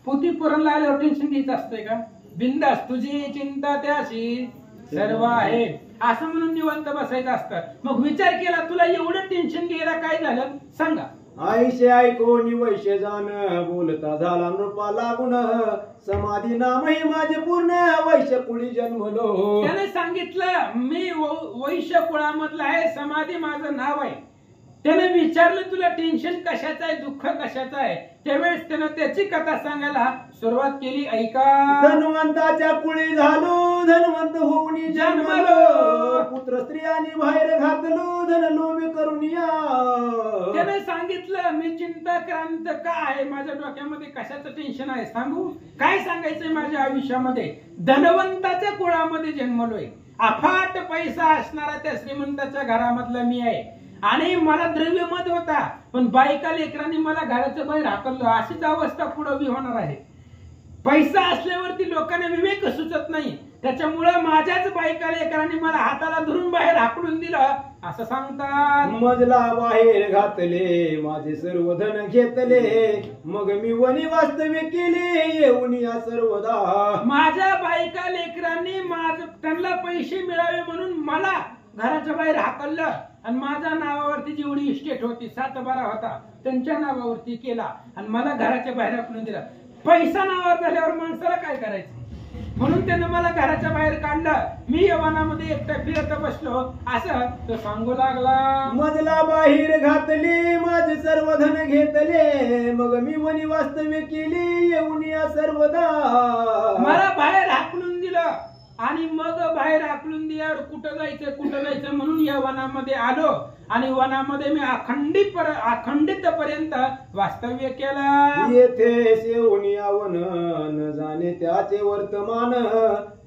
पोथी पुरणला आल्यावर टेन्शन घ्यायचं असतंय का, बिंदास तुझी चिंता त्याशी सर्व आहे असं म्हणून निवांत बसायचं असतं. मग विचार केला, तुला एवढं टेन्शन घ्यायला काय झालं सांगा. आईशे ऐकोनी वैश्य जाण बोलता झाला नृपा लागून समाधी नामही माझे पूर्ण वैश्य कुळी जन्मलो. त्याने सांगितलं, मी वैश्य कुळामधला आहे, समाधी माझं नाव आहे. त्याने विचारलं, तुला टेन्शन कशाचं आहे, दुःख कशाचं आहे, त्यावेळेस त्यानं त्याची कथा सांगायला सुरुवात केली. ऐका, धन्वंताच्या कुळी झालो धन्वंत होऊन जन्मलो पुत्र स्त्रियांनी बाहेर घातलो धन लोभ करून या. त्याने सांगितलं मी चिंताक्रांत का आहे, माझ्या डोक्यामध्ये कशाचं टेन्शन आहे सांगू. काय सांगायचंय, माझ्या आयुष्यामध्ये धनवंताच्या कुळामध्ये जन्मलोय, अफाट पैसा असणारा त्या श्रीमंताच्या घरामधला मी आहे आणि मला द्रव्यमत होता, पण बायका लेकरांनी मला घराच्या बाहेर हाकललं. अशीच अवस्था पुढे बी होणार आहे. पैसा असल्यावरती लोकांना विवेक सुचत नाही, त्याच्यामुळं माझ्याच बायका लेकरांनी मला हाताला धरून बाहेर हाकलून दिलं असं सांगतात. मजला बाहेर घातले माझे सर्व धन घेतले, मग मी वनी वास्तव्य केले येऊन या सर्वदा. माझ्या बायका लेकरांनी त्यांना पैसे मिळावे म्हणून मला घराच्या बाहेर हाकललं आणि माझ्या नावावरती जेवढी इस्टेट होती 7-12 होता त्यांच्या नावावरती केला आणि मला घराच्या बाहेर हाकलून दिला. पैसा नावावर झाल्यावर माणसाला काय करायचं, म्हणून त्यानं मला घराच्या बाहेर काढलं. मी यवनामध्ये एकटा फिरत बसलो असं तो सांगू लागला. मजला बाहेर घातले माझे सर्व धन घेतले, मग मी वनी वास्तव्य केली येऊन या सर्वदा. मला बाहेर हाकलून दिलं आणि मग बाहेर हाकलून दिल्यावर कुठं जायचं म्हणून या वनामध्ये आलो आणि वनामध्ये मी अखंडित पर्यंत वास्तव्य केलं. येथे येऊन यावन न जाणे त्याचे वर्तमान,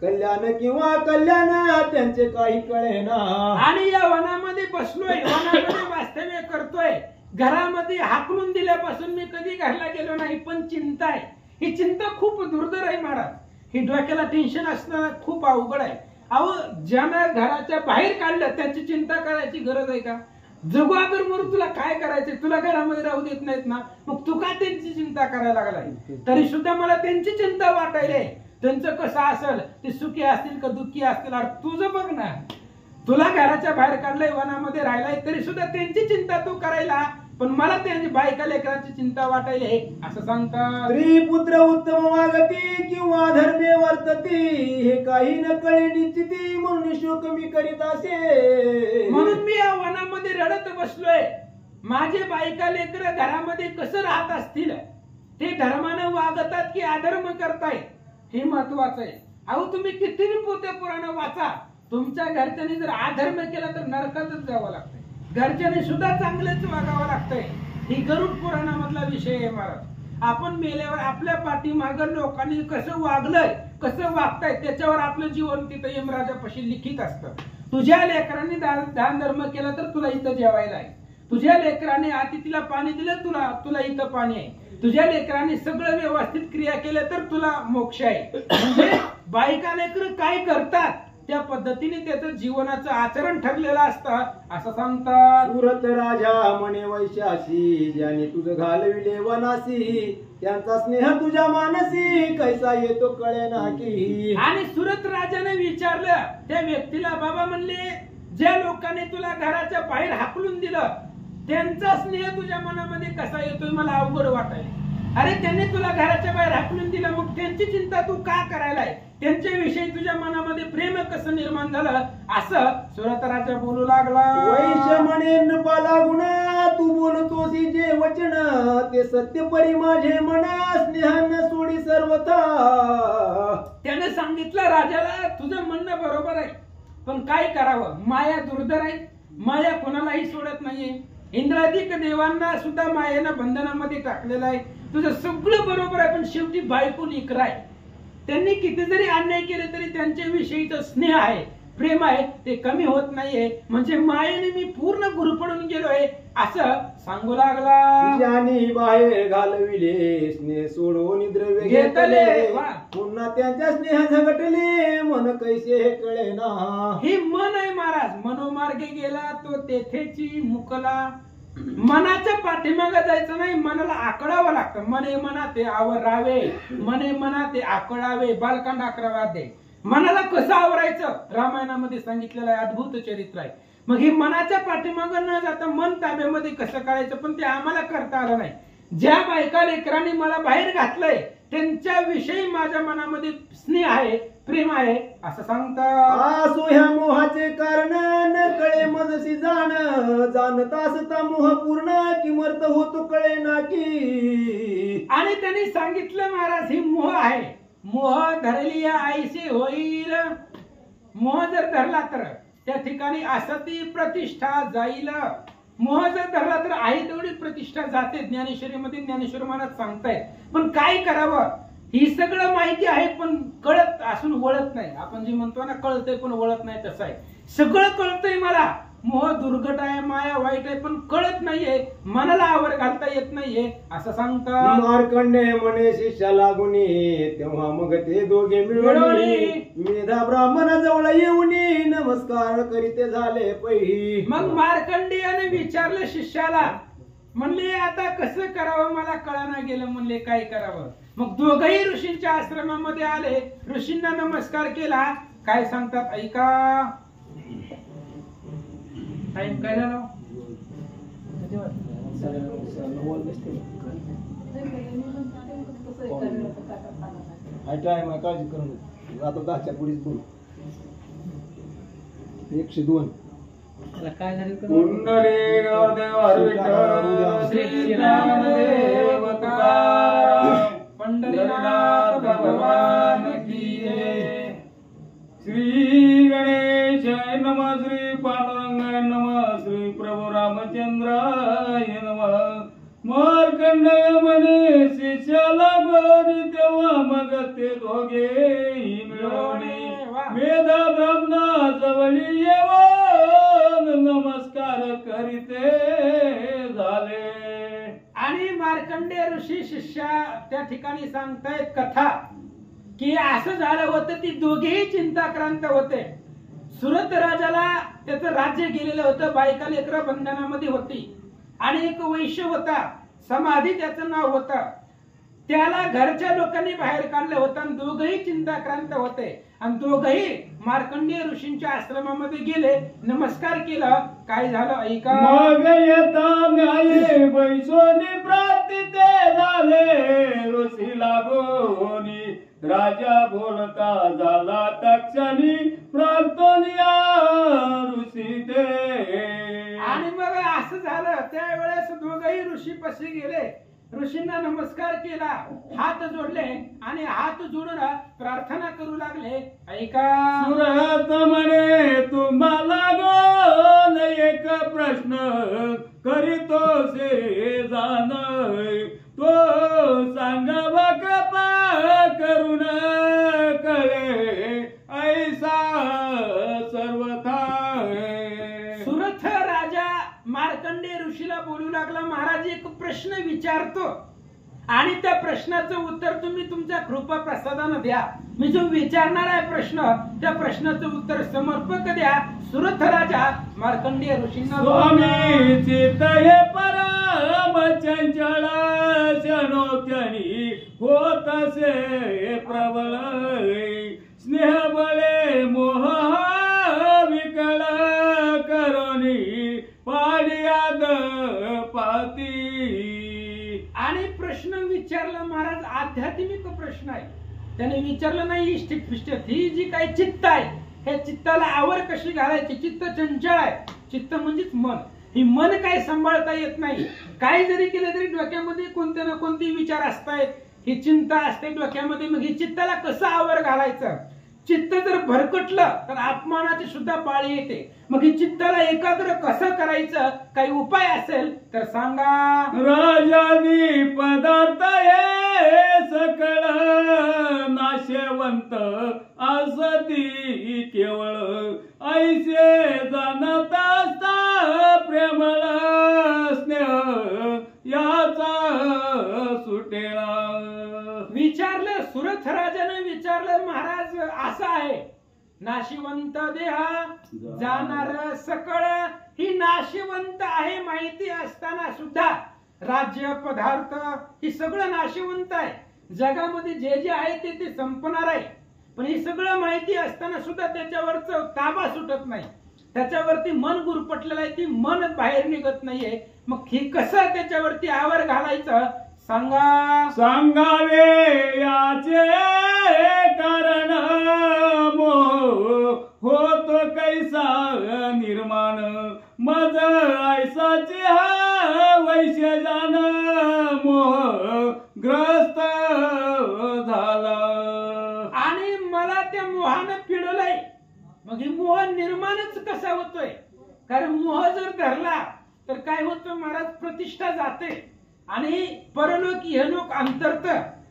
कल्याण किंवा कल्याण त्यांचे काही कळेना. आणि या वनामध्ये बसलोय, वनामध्ये वास्तव्य करतोय. घरामध्ये हाकलून दिल्यापासून मी कधी घरला गेलो नाही, पण चिंता आहे. ही चिंता खूप दुर्धर आहे महाराज. ही डोक्याला टेन्शन असणं खूप अवघड आहे. अहो, ज्यानं घराच्या बाहेर काढलं त्याची चिंता करायची गरज आहे का? जगाबर मरू तुला काय करायचंय, तुला घरामध्ये राहू देत नाहीत ना, मग तू का त्यांची चिंता करायला लागलाय? तरी सुद्धा मला त्यांची चिंता वाटायले. त्यांचं कसं असेल, ते सुखी असतील का दुःखी असतील, तुझं बघ ना. तुला घराच्या बाहेर काढलंय, वनामध्ये राहिलाय, तरी सुद्धा त्यांची चिंता तू करायला, पण मला त्यांची बायका लेकरांची चिंता वाटायले असं सांगतात. स्त्री पुत्र उत्तम वागती किंवा धर्मे वर्तती, हे काही न कळे निश्चिती, म्हणून शोक मी करीत असे. म्हणून मी या वनामध्ये रडत बसलोय. माझे बायका लेकर घरामध्ये कसं राहत असतील, ते धर्मानं वागतात की अधर्म करतायत, हे महत्वाचं आहे. अहो, तुम्ही कितीही पोते पुराण वाचा, तुमच्या घरच्यांनी जर अधर्म केला तर नरकातच जावं लागतंय. घरच्यांनी सुद्धा चांगलंच वागावं लागतंय. ही गरुड पुराणामधला विषय आहे महाराज. आपण मेल्यावर आपल्या पाठीमागं लोकांनी कसं वागलंय, कसं वागताय, त्याच्यावर आपलं जीवन तिथं यमराजापाशी लिखित असतं. तुझ्या लेकरांनी दान धर्म केला तर तुला इथं जेवायला आहे. तुझ्या लेकरांनी अतिथीला पाणी दिलं, तुला इथं पाणी आहे. तुझ्या लेकरांनी सगळं व्यवस्थित क्रिया केल्या तर तुला मोक्ष आहे. म्हणजे बायका लेकर काय करतात त्या पद्धतीने त्याचं जीवनाचं आचरण ठरलेलं असतं असं सांगतात. सुरत राजा म्हणे वैशासी, ज्याने तुझं घालविले वनासी, त्यांचा स्नेह तुझ्या मानसी, कैसा येतो कळेना की. आणि सुरत राजाने विचारलं त्या व्यक्तीला, बाबा म्हणले ज्या लोकांनी तुला घराच्या बाहेर हाकलून दिलं त्यांचा स्नेह तुझ्या मनामध्ये कसा येतोय, मला अवघड वाटायला. अरे, त्यांनी तुला घराच्या बाहेर हाकलून दिलं, मग त्यांची चिंता तू का करायलाय, त्यांच्याविषयी तुझ्या मनामध्ये प्रेम कसं निर्माण झालं असं सुरत राजा बोलू लागला. वैश्य म्हणे नपा लागून तू बोलतोसी जे वचन, ते सत्य परी माझे मन, स्नेहान सोडी सर्वथा. त्याने सांगितलं राजाला, तुझं म्हणणं बरोबर आहे, पण काय करावं, माया दुर्धर आहे, माया कोणालाही सोडत नाहीये. इंद्रादिक देवांना सुद्धा मायेनं बंधनामध्ये टाकलेलं आहे. तुझं सगळं बरोबर आहे, पण शेवटी बायको लेकरं आहे. त्यांनी किती जरी अन्याय केले तरी त्यांच्याविषयीचं स्नेह आहे, प्रेम आहे, ते कमी होत नाहीये. म्हणजे मायेने मी पूर्ण गुरफडून गेलोय असं सांगू लागला. ज्याने बाहेर घालविले स्नेह सोडून द्रव्य घेतले, पुन्हा त्यांच्या स्नेह झगटले, मन कैसे हे कळेना. ही मन आहे महाराज. मनोमार्गे गेला तो तेथेची मुकला. मनाच्या पाठीमागे जायचं नाही, मनाला आकडावं लागतं. मने मना ते आवरावे, मने मना ते आकडावे. बालकांड 11 अध्याय. मनाला कसं आवरायचं रामायणामध्ये सांगितलेलं आहे, अद्भुत चरित्र आहे. मग ही मनाच्या पाठीमागे न जाता मन ताब्यामध्ये कसं करायचं, पण ते आम्हाला करता आलं नाही. ज्या बायका लेकरांनी मला बाहेर घातलंय त्यांच्याविषयी माझ्या मनामध्ये स्नेह आहे, प्रेम आहे असं सांगतात. आसो ह्या मोहाचे कारण न कळे मजसी जाण, जाणतास ता मोह पूर्ण किमर्थ होतो कळे ना की. आणि त्यांनी सांगितलं महाराज, ही मोह आहे. मोह धरली आईसे होईल. मोह जर धरला तर त्या ठिकाणी असती प्रतिष्ठा जाईल. मोह जर धरला तर आहे तेवढी प्रतिष्ठा जाते. ज्ञानेश्वरीमध्ये ज्ञानेश्वर महाराज सांगतायत. पण काय करावं, ही सगळं माहिती आहे पण कळत असून वळत नाही. आपण जे म्हणतो ना कळतंय पण वळत नाही, तसं आहे. सगळं कळतंय मला, मोह दुर्घट आहे, माया वाईट आहे, पण कळत नाहीये, मनाला आवर घालता येत नाहीये असं सांगतात. मार्कंडे म्हणे शिष्या लागुनी, तेव्हा मग ते दोघे मिळवणी. मेधा ब्राह्मणाजवळ येऊनी, नमस्कार करीते झाले पहिली. मग मार्कंडेयाने विचारलं शिष्याला, म्हणले आता कसं करावं मला कळना गेलं. म्हणले काय करावं. मग दोघही ऋषींच्या आश्रमामध्ये आले, ऋषींना नमस्कार केला. काय सांगतात ऐका. टाइम काय झाला. टाइम काळजी करू आता 10च्या पुढेच बोलू. 102. काय झालं. पुंडलिक श्री रामदेव तुकाराम, पंढरीनाथ भगवान की जय. श्री गणेशाय नमः, श्री पांडुरंगाय नमः, श्री प्रभू रामचंद्राय नमः. मार्कंडेय म्हणे शिष्याला गोरी, तेव्हा मग ते दोघेही मिळवणी. वेदा ब्राह्मणा जवळी येऊन, नमस्कार करीते झाले. आणि मार्कंडेय ऋषी शिष्या त्या ठिकाणी सांगतायत कथा की असं झालं होतं. ती दोघेही चिंताक्रांत होते. सुरत राजाला त्याचं राज्य गेलेलं होतं, बायका लेकरं बंधनामध्ये होती. आणि एक वैश्य होता, समाधी त्याचं नाव होतं. त्याला घरच्या लोकांनी बाहेर काढलं होतं आणि दोघही चिंताक्रांत होते. आणि दोघही मार्कंडेय ऋषींच्या आश्रमामध्ये गेले, नमस्कार केलं. काय झालं ऐका. मग येता न्याये बैसोनी प्राप्तीते झाले, ऋषी लागोनी. राजा बोलता झाला तक्षणी, प्राप्तोनिया ऋषी दे. आणि मग असं झालं. त्यावेळेस दोघही ऋषी पशी गेले, ऋषींना नमस्कार केला, हात जोडले आणि हात जोडून प्रार्थना करू लागले. ऐका. सुरत म्हणे तुम्हाला गोन एक प्रश्न करीतो से जाण, तो सांगावा कृपा करून कळे ऐसा सर्वथा. सुरथ राजा मार्कंडेय ऋषीला बोलू लागला, महाराज एक प्रश्न विचारतो आणि त्या प्रश्नाचं उत्तर तुम्ही तुमच्या कृपा प्रसादानं द्या. मी जो विचारणार आहे प्रश्न, त्या प्रश्नाचं उत्तर समर्पक द्या. सुरथ राजा मार्कंडेय ऋषींना, स्वामी चित्त हे परम चंचल, शनोत्यनी होतसे प्रबळ, स्नेह बळे मोह विकळ, करोनी पाडियाद पाती. आणि प्रश्न विचारला महाराज, आध्यात्मिक प्रश्न आहे. त्याने विचारलं नाही इष्टिक फिष्टिक, ही जी काही चित्त आहे, हे चित्ताला आवर कशी घालायची. चित्त चंचल आहे, चित्त म्हणजेच मन. ही मन काय सांभाळता येत नाही. काय जरी केलं तरी डोक्यामध्ये कोणते ना कोणते विचार असतायत, ही चिंता असते डोक्यामध्ये. मग ही चित्ताला कसं आवर घालायचं. चित्त जर भरकटलं तर अपमानाची सुद्धा पाळी येते. मग ही चित्ताला एकाग्र कसं करायचं, काही उपाय असेल तर सांगा. राजानी पदार्थ हे सकळ, नाशवंत असती केवळ, ऐसे जाणत असता प्रेमळ, स्नेह याचा सुटेला. विचारलं, सुरथ राजाने विचारलं, महाराज असं आहे, नाशिवंत देहा जाणार सकळ. ही नाशिवंत आहे माहिती असताना सुद्धा राज्य पदार्थ ही सगळं नाशिवंत आहे. जगामध्ये जे जे आहे ते संपणार आहे. पण हे सगळं माहिती असताना सुद्धा त्याच्यावरच ताबा सुटत नाही. त्याच्यावरती मन गुरपटलेलं आहे, ती मन बाहेर निघत नाहीये. मग हे कसं त्याच्यावरती आवर घालायचं सांगा. सांगावे याचे कारण, मोह होतो कैसा निर्माण, मज ऐसाचे हा वैश्य जाण, मोह ग्रस्त झाला. आणि मला त्या मोहानं पिडलंय. मग हे मोह निर्माणच कसं कसा होतोय? कारण मोह जर धरला तर काय होतं महाराज, प्रतिष्ठा जाते आणि परलोक इहलोक अंतरत.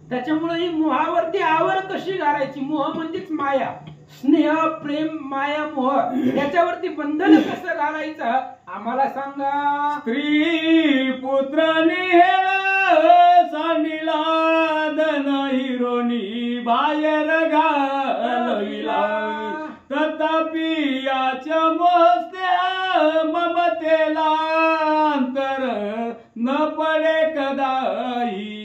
त्याच्यामुळे ही मोहावरती आवर कशी घालायची? मोह म्हणजेच माया, स्नेह प्रेम माया मोह, याच्यावरती बंधन कसं घालायचं आम्हाला सांगा. स्त्री पुत्राने सांडिला धन हिरोनी बाहेर घालविला, तथापि याच्या मोहस्त्या ममतेला अंतर न पडे कदाही.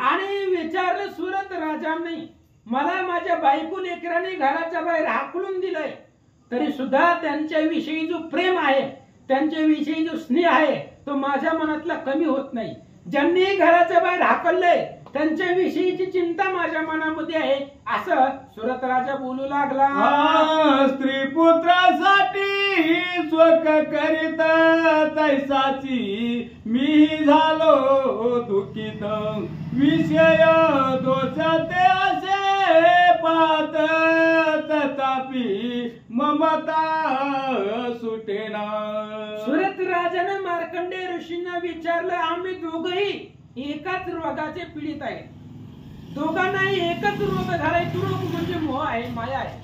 आणि विचारलं सुरत राजांनी, मला माझ्या बायको लेकरांनी घराच्या बाहेर हाकलून दिलंय, तरी सुद्धा त्यांच्याविषयी जो प्रेम आहे, त्यांच्याविषयी जो स्नेह आहे, तो माझ्या मनातला कमी होत नाही. ज्यांनी घराच्या बाहेर हाकललंय त्यांच्याविषयीची चिंता माझ्या मनामध्ये आहे, असं सुरत राजा बोलू लागला. स्त्री पुत्रासाठी स्वक करीत तैसाची मी झालो दुखित, विषय दोष ते असे पाहत, तथापि ममता सुटेना. सुरत राजाने मार्कंडेय ऋषींना विचारलं, आम्ही दोघही एकाच रोगाचे पीडित आहे, दोघांनाही एकच रोग झालाय. तो रोग म्हणजे मोह आहे, माया आहे.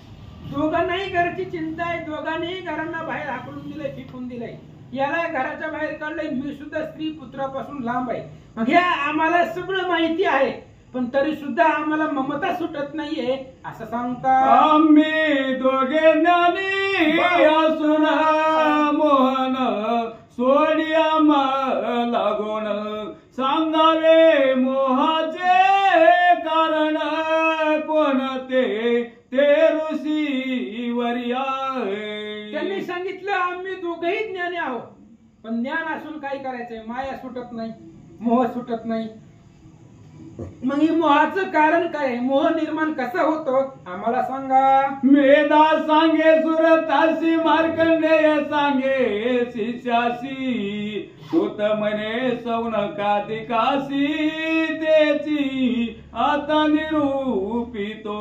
दोघांनाही घराची चिंता आहे, दोघांनाही घरांना बाहेर हाकलून दिलंय, फेकून दिलंय, याला घराच्या बाहेर काढलंय. मी सुद्धा स्त्री पुत्रापासून लांब आहे. मग हे आम्हाला सगळं माहिती आहे, पण तरी सुद्धा आम्हाला ममता सुटत नाहीये असं सांगता. आम्ही दोघे ज्ञानी असून मोहन सोडिया लागून, सांगावे मोहाचे कारण कोणते ते ऋषी वर्या. त्यांनी सांगितलं आम्ही दोघेही ज्ञानी आहोत, पण ज्ञान असून काय करायचंय? माया सुटत नाही, मोह सुटत नाही. मग ही मोहाचं कारण काय? मोह निर्माण कसा होतो आम्हाला सांगा. मेधा सांगे सुरतासी, मार्कंडेय सांगे शिष्यासी, सुत म्हणे सौनकादिकासी, त्याची आता निरूपितो.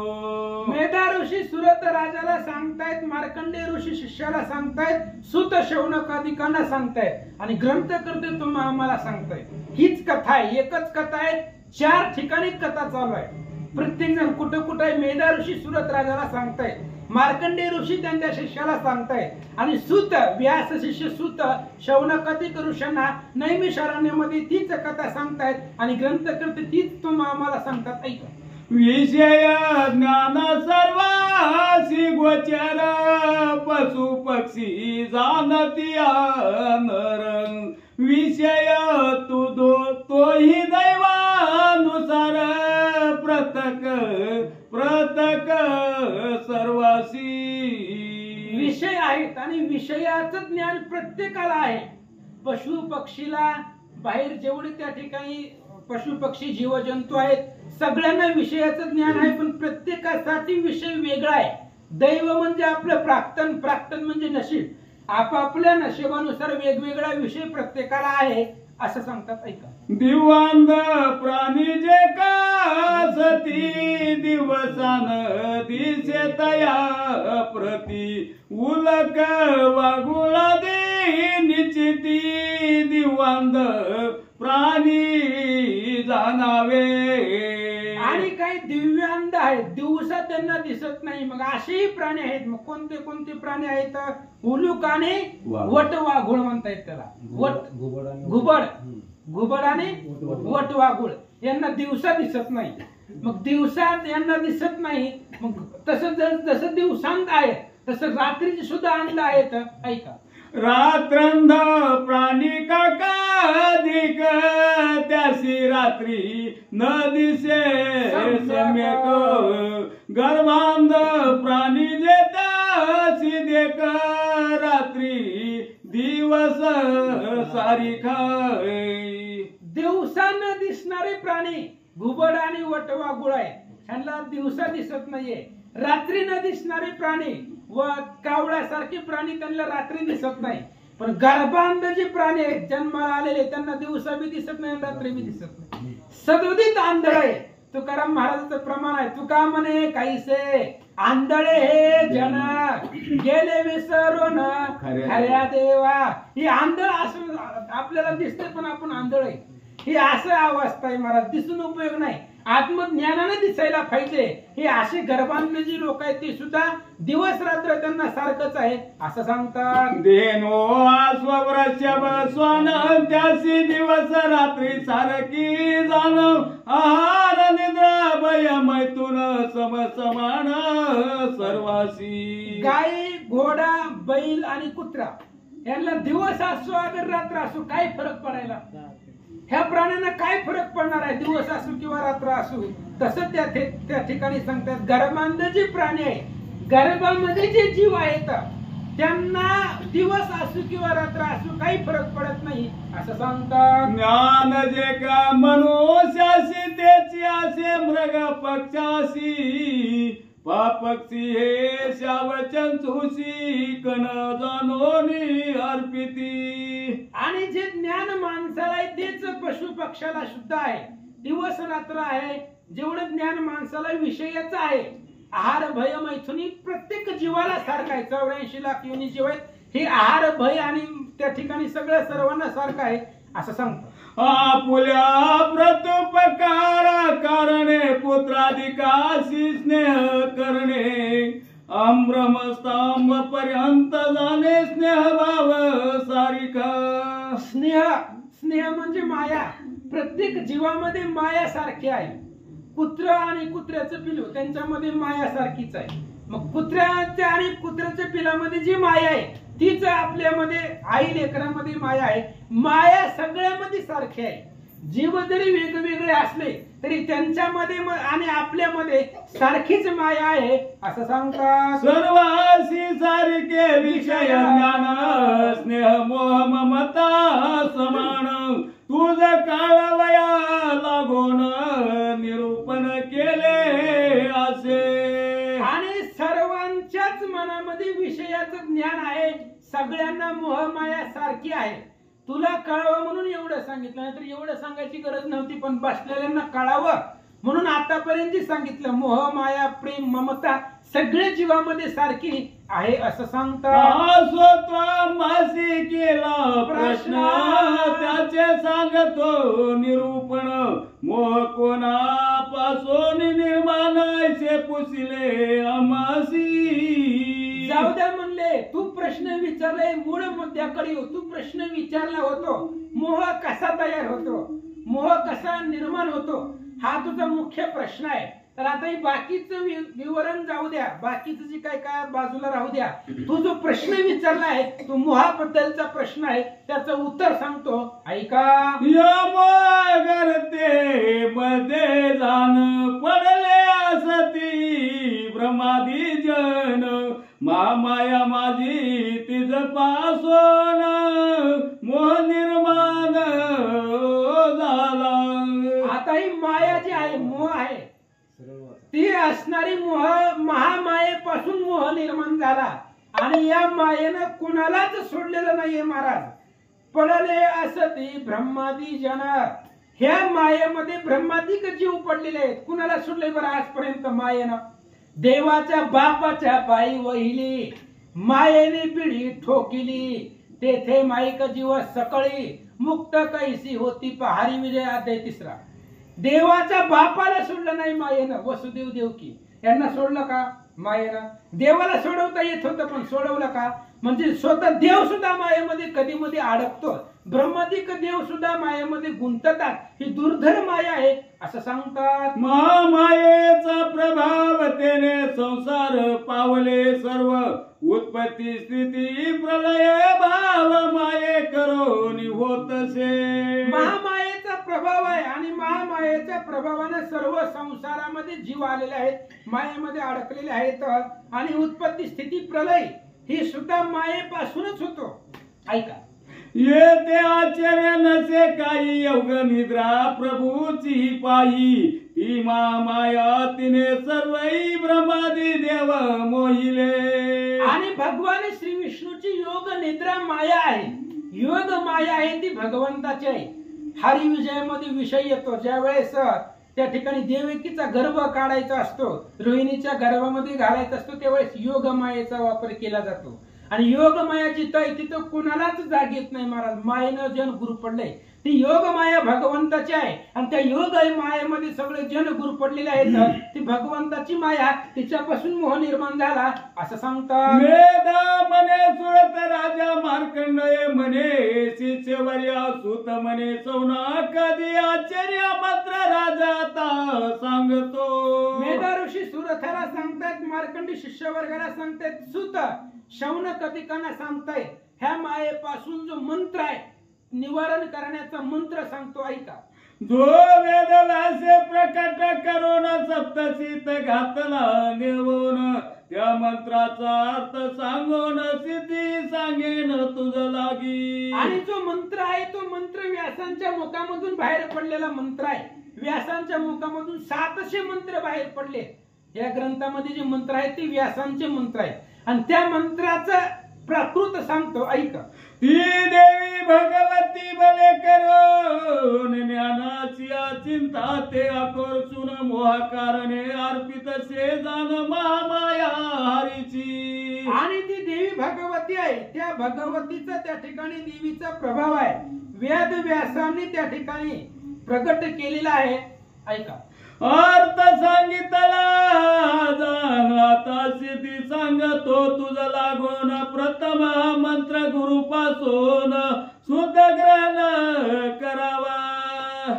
मेधा ऋषी सुरत राजाला सांगतायत, मार्कंडेय ऋषी शिष्याला सांगतायत, सुत शौनकादिकांना सांगतायत, आणि ग्रंथकर्ते तुम्ही आम्हाला सांगताय. हीच कथा आहे, एकच कथा आहे, 4 ठिकाणी कथा चालू आहे. प्रत्येक जण कुठं कुठं आहे. मेधा ऋषी सुरत राजाला सांगताय, मार्कंडेय ऋषी त्यांच्या शिष्याला सांगताय, आणि सुत व्यास शिष्य सुत शौनकादिक ऋषींना नैमिषारण्यामध्ये तीच कथा सांगतायत, आणि ग्रंथकर्ते तीच तुम्ही आम्हाला सांगतात. ऐका. विषय ज्ञान सर्वासी गोचर, पशु पक्षी जाणतिया नर, विषय तू तोही दैवानुसार, प्रतक प्रतक सर्वासी. विषय आहेत आणि विषयाचं ज्ञान प्रत्येकाला आहे. पशु पक्षीला बाहेर जेवढे त्या ठिकाणी पशु पक्षी जीवजंतू आहेत सगळ्यांना विषयाचं ज्ञान आहे, पण प्रत्येकासाठी विषय वेगळा आहे. दैव म्हणजे आपलं प्राक्तन, प्राक्तन म्हणजे नशीब. आपापल्या नशिबानुसार वेगवेगळा विषय प्रत्येकाला आहे असं सांगतात. ऐका. दिवांध प्राणी जे का सती, दिवसान दिसे तया प्रती, उलक वागुळा दे निश्चिती, दिवांध प्राणी जाणावे. आणि काही दिव्यांध आहेत, दिवसा त्यांना दिसत नाही. मग असेही प्राणी आहेत. मग कोणते कोणते प्राणी आहेत? उलूक आणि वट वाघुळ म्हणतायत त्याला. घुबड आणि वट वाघुळ यांना दिवसा दिसत नाही. मग दिवसा यांना दिसत नाही, मग तसं जसं दिवसांत आहे तसं रात्रीची सुद्धा अंध आहेत. ऐका. रात्रंध प्राणी काकाधिक, त्यासी रात्री न दिसे सम्यक, गर्भांध प्राणी जे त्यासी देख, रात्री दिवस सारिखा. दिवसा न दिसणारे प्राणी घुबड आणि वटवाघुळ आहे, ह्यांना दिवसा दिसत नाहीये. रात्री न दिसणारे प्राणी व कावळ्यासारखे प्राणी त्यांना रात्री दिसत नाही. पण गर्भांध जे प्राणी आहेत जन्माला आलेले त्यांना दिवसा बी दिसत नाही, रात्री बी दिसत नाही. सदोदित आंधळ आहे. तुकाराम महाराजांचं प्रमाण आहे. तुका म्हणे काहीसे आंधळे हे जन, गेले विसरून खऱ्या देवा. ही आंधळ असून आपल्याला दिसते पण आपण आंधळ आहे. ही असं अवस्था आहे महाराज. दिसून उपयोग नाही. आत्मज्ञानाने दिसायला पाहिजे. हे असे गर्भांतले जी लोक आहेत ते सुद्धा दिवस रात्र त्यांना सारखंच आहे असं सांगतात. देनो स्ववृषभ स्वान त्यासी दिवस रात्री सारखी जाण आहार निद्रा भय मैथुन सम समान सर्वासी. गाय, घोडा, बैल आणि कुत्रा यांना दिवस असो अगर रात्र असो काय फरक पडायला? ह्या प्राण्यांना काय फरक पडणार आहे दिवस असो किंवा रात्र असो? तसं त्या ठिकाणी सांगतात गर्भांध जे प्राणी आहे, गर्भामध्ये जे जीव आहेत त्यांना दिवस असो किंवा रात्र असो काही फरक पडत नाही असं सांगतात. ज्ञान जे का मनुष्याशी त्याची असे मृग पक्षाशी पक्षी हे शावचंचुशी कण जानोनी अर्पिती. आणि जे ज्ञान माणसाला आहे तेच पशु पक्षाला सुद्धा आहे. दिवस रात्र आहे. जेवढं ज्ञान माणसाला विषयाचं आहे. आहार भय मैथुनी प्रत्येक जीवाला सारखं आहे. 84 लाख योनी जीव आहेत. हे आहार भय आणि त्या ठिकाणी सगळं सर्वांना सारखं आहे असं सांगतो. आपुल्या प्रत्युपकार करणे पुत्राधिकाशी स्नेह करणे अम्रमस्तंभ पर्यंत जाणे स्नेह भाव सारिका. स्नेह म्हणजे माया. प्रत्येक जीवामध्ये माया सारखी आहे. कुत्र आणि कुत्र्याचं पिलू त्यांच्यामध्ये माया सारखीच आहे. मग कुत्र्याच्या आणि कुत्र्याच्या पिलामध्ये जी माया आहे तीच आपल्यामध्ये आई लेकरांमध्ये माया आहे. माया सगळ्यामध्ये सारखी आहे. जीव जरी वेगवेगळे असले तरी त्यांच्यामध्ये आणि आपल्यामध्ये सारखीच माया आहे असं सांगतात. सर्वासी सारखे विषय ज्ञान स्नेह मोह ममता समान तुझ काळवया लागून निरूपण केले असे. आणि सर्वांच्याच मनामध्ये विषयाचं ज्ञान आहे. सगळ्यांना मोह माया सारखी आहे. तुला कळावं म्हणून एवढं सांगितलं, नाहीतर एवढं सांगायची गरज नव्हती. पण बसलेल्यांना कळावं म्हणून आतापर्यंत सांगितलं. मोह माया प्रेम ममता सगळ्या जीवामध्ये सारखी आहे असं सांगतात. मासी केला प्रश्न त्याचे सांगतो निरूपण मोह कोणापासून निर्माण असे पुसले अमासी. जाऊ द्या म्हणले. तू प्रश्न विचारलाय मूळ मुद्द्याकडे येऊ. तू प्रश्न विचारला होतो मोह कसा तयार होतो, मोह कसा निर्माण होतो हा तुझा मुख्य प्रश्न आहे. तर आता हे बाकीचं विवरण जाऊ द्या. बाकीचं जे काय काय बाजूला राहू द्या. तू जो प्रश्न विचारला आहे तो मोहाबद्दलचा प्रश्न आहे. त्याचं उत्तर सांगतो ऐका. करते मध्ये जाण पडले असती ब्रह्मादी जन माया माझी तिज पासून मोह निर्माण झाला. आता ही माया जी आहे मोह आहे ती असणारी मोह महामायेपासून मोह निर्माण झाला. आणि या मायेनं कुणालाच सोडलेलं नाहीये महाराज. पडले असती ब्रह्मादी जन. ह्या मायेमध्ये ब्रह्मादिक जीव पडलेले आहेत. कुणाला सोडले बरं आजपर्यंत मायेनं? देवाच्या बापाच्या पायी वहिली मायेने पिढी ठोकिली तेथे माईक जीव सकळी मुक्त कैसी होती पहारी. विजय अध्याय 3. देवाच्या बापाला सोडलं नाही मायेनं. वसुदेव देवकी यांना सोडलं का मायेनं? देवाला सोडवता येत होतं पण सोडवलं का? म्हणजे स्वतः देव सुद्धा मायेमध्ये कधी मध्ये अडकतो. ब्रह्मादिक देव सुद्धा मायेमध्ये गुंततात. ही दुर्धर माया आहे असं सांगतात. महामायेचा प्रभाव तेने संसार पावले सर्व उत्पत्ती स्थिती प्रलय भाव माये करून होतसे. महामायेचा प्रभाव आहे आणि महामायेच्या प्रभावाने सर्व संसारामध्ये जीव आलेले आहेत, मायेमध्ये अडकलेले आहेत. आणि उत्पत्ती स्थिती प्रलय ही सुद्धा मायेपासूनच होतो. ऐका. येते आश्चर्य नसे काही योग निद्रा प्रभूची पायी ती माया तिने सर्वही ब्रह्मादी देव मोहिले. आणि भगवान श्री विष्णूची योग निद्रा माया आहे. योग माया आहे ती भगवंताची आहे. हरी विजयामध्ये विषय येतो ज्या वेळेस त्या ठिकाणी देवकीचा गर्भ काढायचा असतो, रोहिणीच्या गर्भामध्ये घालायचा असतो, त्यावेळेस योग मायेचा वापर केला जातो. आणि योगमाया जिथं आहे तिथं कुणालाच जाग येत नाही महाराज. मायेनं जन गुरु पडले. ती योगमाया भगवंताची आहे आणि त्या योग मायेमध्ये सगळे जन गुरु पडलेले आहेत. ती भगवंताची माया, तिच्यापासून मोह निर्माण झाला असं सांगतात. वेदा म्हणे सुरत राजा मार्कंडेय म्हणे शिष्यवर्या सुत म्हणे सौनाकादी आचार्य मात्र राजा आता सांगतो. मेधा ऋषी सुरथाला सांगतायत, मार्कंडी शिष्य वर्गाला सांगतायत, सुत शौनकादिकांना सांगतायत. ह्या मायेपासून जो मंत्र आहे निवारण करण्याचा मंत्र सांगतो, ऐका. जो वेद व्यासे प्रकट करून सप्तशीत घातला नेवून त्या मंत्राचा अर्थ सांगून सिद्धी सांगेन तुझ लागी. आणि जो मंत्र आहे तो मंत्र व्यासांच्या मुखामधून बाहेर पडलेला मंत्र आहे. व्यासांच्या मुखामधून 700 मंत्र बाहेर पडले. या ग्रंथामध्ये जे मंत्र आहेत ते व्यासांचे मंत्र आहेत आणि त्या मंत्राचं प्राकृत सांगतो, ऐका. ती देवी भगवती बले करून ज्ञानाची चिंता ते आकर्षून मोहकारणे अर्पित से जाण महामाया हरीची. आणि ती देवी भगवती आहे. त्या भगवतीचा त्या ठिकाणी देवीचा प्रभाव आहे. वेद व्यासांनी त्या ठिकाणी प्रगट केलेला आहे, ऐका. अर्थ सांगितला जाण आता सिद्धी सांगतो तुझ लागून प्रथम मंत्र गुरुपासून शुद्ध ग्रहण करावा.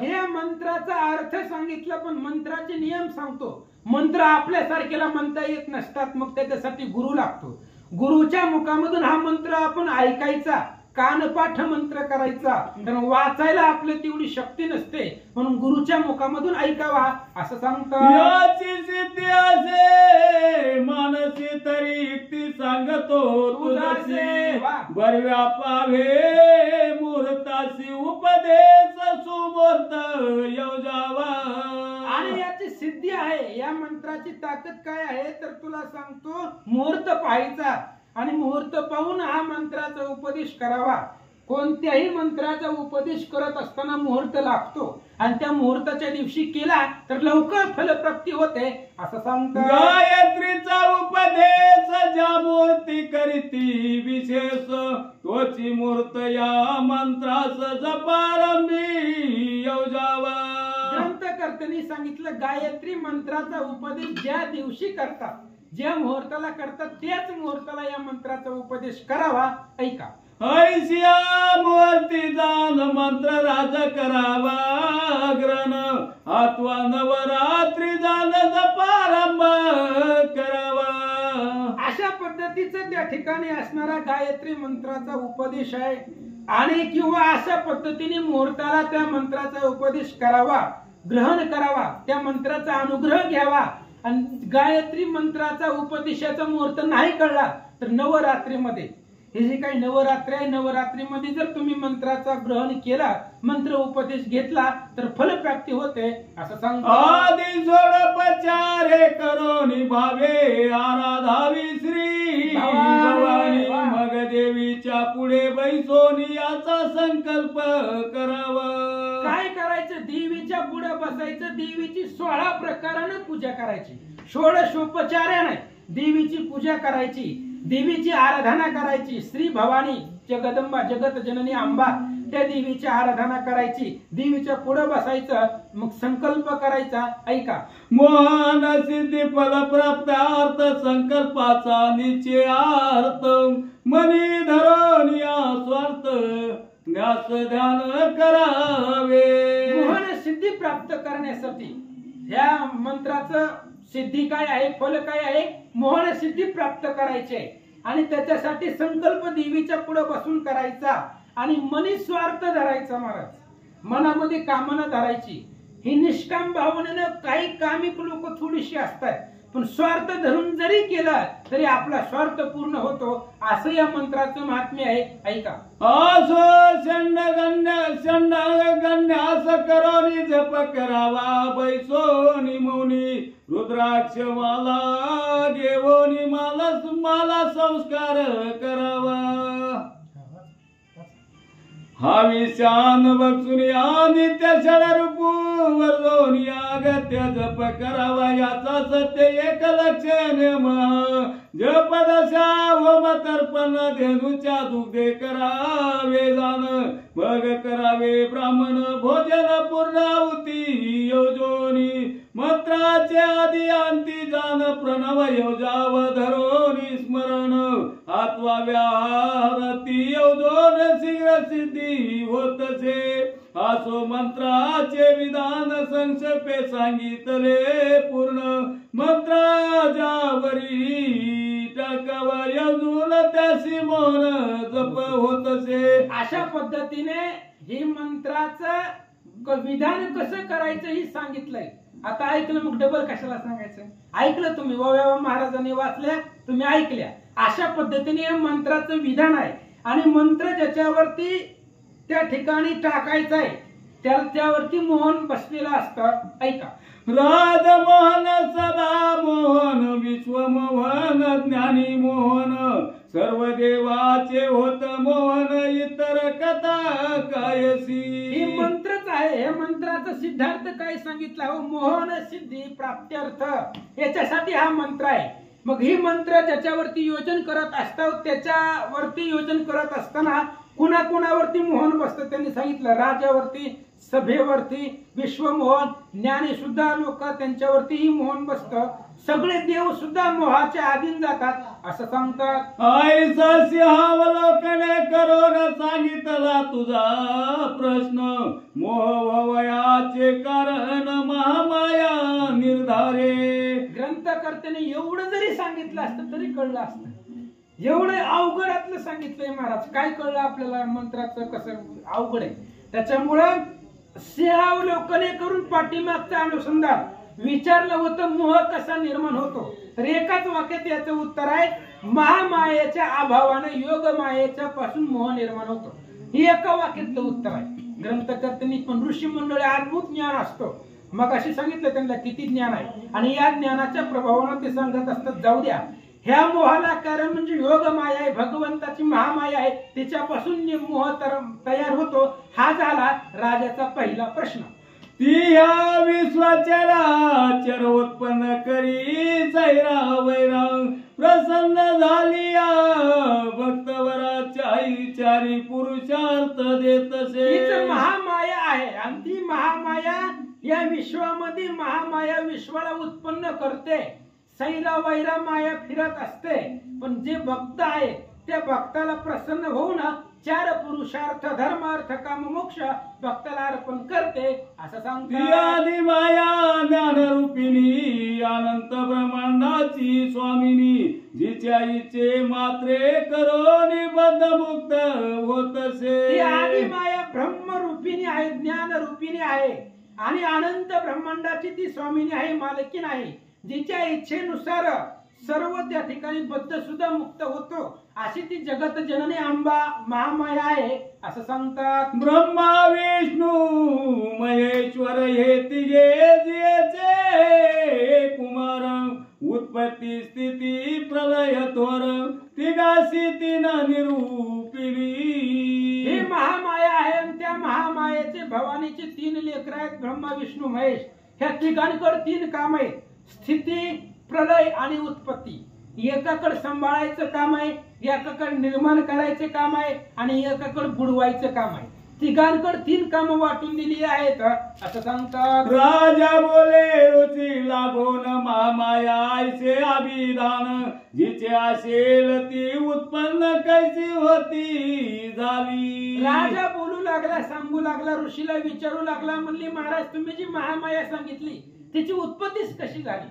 हे मंत्राचा अर्थ सांगितला पण मंत्राचे नियम सांगतो. मंत्र आपल्यासारखेला म्हणता येत नसतात, मग त्याच्यासाठी गुरु लागतो. गुरुच्या मुखामधून हा मंत्र आपण ऐकायचा, कानपाठ मंत्र करायचा. कारण वाचायला आपल्या तेवढी शक्ती नसते, म्हणून गुरुच्या मुखामधून ऐकावा असं सांगतात. याची सिद्धी असे मानसी तरी युक्ती सांगतो तुझासे बरव्या पावे मुहूर्ताशी उपदेश सुमुहूर्त योजावा. आणि याची सिद्धी आहे. या मंत्राची ताकद काय आहे तर तुला सांगतो, मुहूर्त पाहायचा आणि मुहूर्त पाहून हा मंत्राचा उपदेश करावा. कोणत्याही मंत्राचा उपदेश करत असताना मुहूर्त लागतो आणि त्या मुहूर्ताच्या दिवशी केला तर लवकर फलप्राप्ती होते असं सांगतात. गायत्रीचा उपदेश ज्या मूर्ती करीती विशेष तोची मूर्त या मंत्रास जपारंभी योजावा. ग्रंथकर्त्यांनी सांगितलं, गायत्री मंत्राचा उपदेश ज्या दिवशी करतात, ज्या मुहूर्ताला करतात त्याच मुहूर्ताला या मंत्राचा उपदेश करावा, ऐका. ऐशिया मूर्ती जाण मंत्र राज करावा ग्रहण आत्वा नवरात्री जाण जपारंभ करावा. अशा पद्धतीचं त्या ठिकाणी असणारा गायत्री मंत्राचा उपदेश आहे. आणि किंवा अशा पद्धतीने मुहूर्ताला त्या मंत्राचा उपदेश करावा, ग्रहण करावा, त्या मंत्राचा अनुग्रह घ्यावा. आणि गायत्री मंत्राचा उपदेशाचा मुहूर्त नाही कळला तर नवरात्रीमध्ये, हे जे काही नवरात्री आहे, नवरात्रीमध्ये जर तुम्ही मंत्राचा ग्रहण केला, मंत्र उपदेश घेतला तर फलप्राप्ती होते असं सांगतो. आदि जोडपचारे करोनी भावे आराधावी श्री भवानी मग देवीच्या पुढे बैसोनी याचा संकल्प करावा. काय करायचं? देवीच्या पुढे बसायचं, देवीची 16 प्रकाराने पूजा करायची. षोडशोपचाराने देवीची पूजा करायची, देवीची आराधना करायची. श्री भवानी जगदंबा जगत जननी अंबा त्या देवीची आराधना करायची. देवीच्या पुढे बसायचं, मग संकल्प करायचा, ऐका. मोहन सिद्धी फलप्राप्त अर्थ संकल्पाचा निश्चयार्थ मनी धरून या स्वार्थ न्यास ध्यान करावे. मोहन सिद्धी प्राप्त करण्यासाठी ह्या मंत्राचं सिद्धी काय आहे, फल काय आहे? मोहन सिद्धी प्राप्त करायचे आणि त्याच्यासाठी संकल्प देवीच्या पुढे बसून करायचा आणि मनिस्वार्थ धरायचा. महाराज, मनामध्ये कामना धरायची. ही निष्काम भावनेनं काही कामिक लोक थोडीशी असतात, पण स्वार्थ धरून जरी केला तरी आपला स्वार्थ पूर्ण होतो असं या मंत्राचं महात्म्य आहे, ऐका. असो षण्डगन्यास करोनी जप करावा बैसोनी मौनी रुद्राक्ष माला घेवोनी माला संस्कार करावा. हा विशान बक्षुन या नित्य षडरूपू वर्जोन यागत्य जप करावा याचा सत्य एक लक्ष नेम जप दशा होम तर्पण धेनुच्या दुग्धे करावे जाण मग करावे ब्राह्मण भोजन पूर्णाहुती योजोनी मंत्राचे आदि अंती जाण प्रणव योजाव धरोनी स्मरण आत्वा व्याहरती योजोन शीघ्र सिद्धी होतसे आसो मंत्राचे विधान संक्षेपे सांगितले पूर्ण मंत्राजावरी टाकावा योजून त्यासी मोहन जप होतसे. अशा पद्धतीने हे मंत्राचं विधान कसं करायचं हे सांगितलंय. आता ऐकलं मग डबल कशाला सांगायचं. ऐकलं तुम्ही ओव्या महाराजांनी वाचल्या तुम्ही ऐकल्या. अशा पद्धतीने या मंत्राचं विधान आहे आणि मंत्र ज्याच्यावरती त्या ठिकाणी टाकायचं आहे त्यावरती मोहन बसलेला असतं. ऐका. राजमोहन सदा मोहन विश्वमोहन ज्ञानी मोहन सर्व देवाचे होत मोहन इतर कथा कायसी. हे मंत्रच आहे. हे मंत्राचा सिद्धार्थ काय सांगितला हो. मोहन सिद्धी प्राप्त्यर्थ याच्यासाठी हा मंत्र आहे. मग ही मंत्र ज्याच्यावरती योजन करत असतात त्याच्यावरती योजन करत असताना कुणाकुणावरती मोहन बसतं त्यांनी सांगितलं. राजावरती, सभेवरती विश्वमोहन, ज्ञानी सुद्धा लोक त्यांच्यावरतीही मोहन बसतं. सगळे देव सुद्धा मोहाच्या अधीन जातात असं सांगतात. ऐसा सिंहावलोकने करून सांगितला तुझा प्रश्न मोह वयाचे कारण महामाया निर्धारे. ग्रंथकर्त्याने एवढं जरी सांगितलं असतं तरी कळलं असतं. एवढं अवघडातलं सांगितलंय महाराज. काय कळलं आपल्याला मंत्राचं कसं अवघड आहे. त्याच्यामुळं सिंहावलोकने करून पाठीमागचं अनुसंधान विचारलं होतं मोह कसा निर्माण होतो. तर एकाच वाक्यात याचं उत्तर आहे महामायेच्या अभावाने योग मायेच्या पासून मोह निर्माण होतो. हे एका वाक्यातलं उत्तर आहे. ग्रंथकर्त्यांनी पण ऋषी मंडळी अद्भुत ज्ञान असतो. मग अशी सांगितलं त्यांना किती ज्ञान आहे आणि या ज्ञानाच्या प्रभावाने ते सांगत असतात जाऊ द्या. ह्या मोहाला कारण म्हणजे योग माया आहे, भगवंताची महामाया आहे, तिच्यापासून मोह तयार होतो. हा झाला राजाचा पहिला प्रश्न. ती ह्या विश्वाचराचर उत्पन्न करी सैरा वैरा प्रसन्न झाली भक्तवराच्या चारी पुरुषार्थ देतसे. तीच महामाया आहे आणि ती महामाया या विश्वामध्ये महामाया विश्वाला उत्पन्न करते. सैरा वैरा माया फिरत असते. पण जे भक्त आहे त्या भक्ताला प्रसन्न होऊन चार पुरुषार्थ धर्म अर्थ काम मोक्ष भक्ताला अर्पण करते असं सांगतात. आदि माया ज्ञानरूपिणी अनंत ब्रह्मांडाची स्वामिनी जिच्या इच्छे मात्रे करोनी बद्धमुक्त होतसे. ती आदि माया ब्रह्मरूपिणी आहे, ज्ञानरूपिणी आहे आणि अनंत ब्रह्मांडाची ती स्वामिनी आहे, मालकीन आहे. जिच्या इच्छेनुसार सर्व त्या ठिकाणी बद्ध सुद्धा मुक्त होतो अशी ती जगत जननी अंबा महामाया आहे असं सांगतात. ब्रह्मा विष्णू महेश्वर हे तिघे जिचे कुमार उत्पत्ती स्थिती प्रलय थोर तिघासी तीन निरूपिणी. ही महामाया आहे आणि त्या महामायेचे भवानीचे तीन लेकर आहेत ब्रह्मा विष्णू महेश. ह्या तिघांकडे तीन काम आहेत. स्थिती, प्रलय आणि उत्पत्ती. एकाकडे सांभाळायचं काम आहे, एकाकडे निर्माण करायचं काम आहे आणि एकाकडे बुडवायचं काम आहे. तिघांकडे तीन काम वाटून दिली आहेत असं सांगतात. राजा बोले रुची लागून महामाया ऐसे अभिधान जिचे असेल ती उत्पन्न कैसी होती झाली. राजा बोलू लागला, सांगू लागला, ऋषीला विचारू लागला. म्हणली महाराज तुम्ही जी महामाया सांगितली तिची उत्पत्तीच कशी झाली.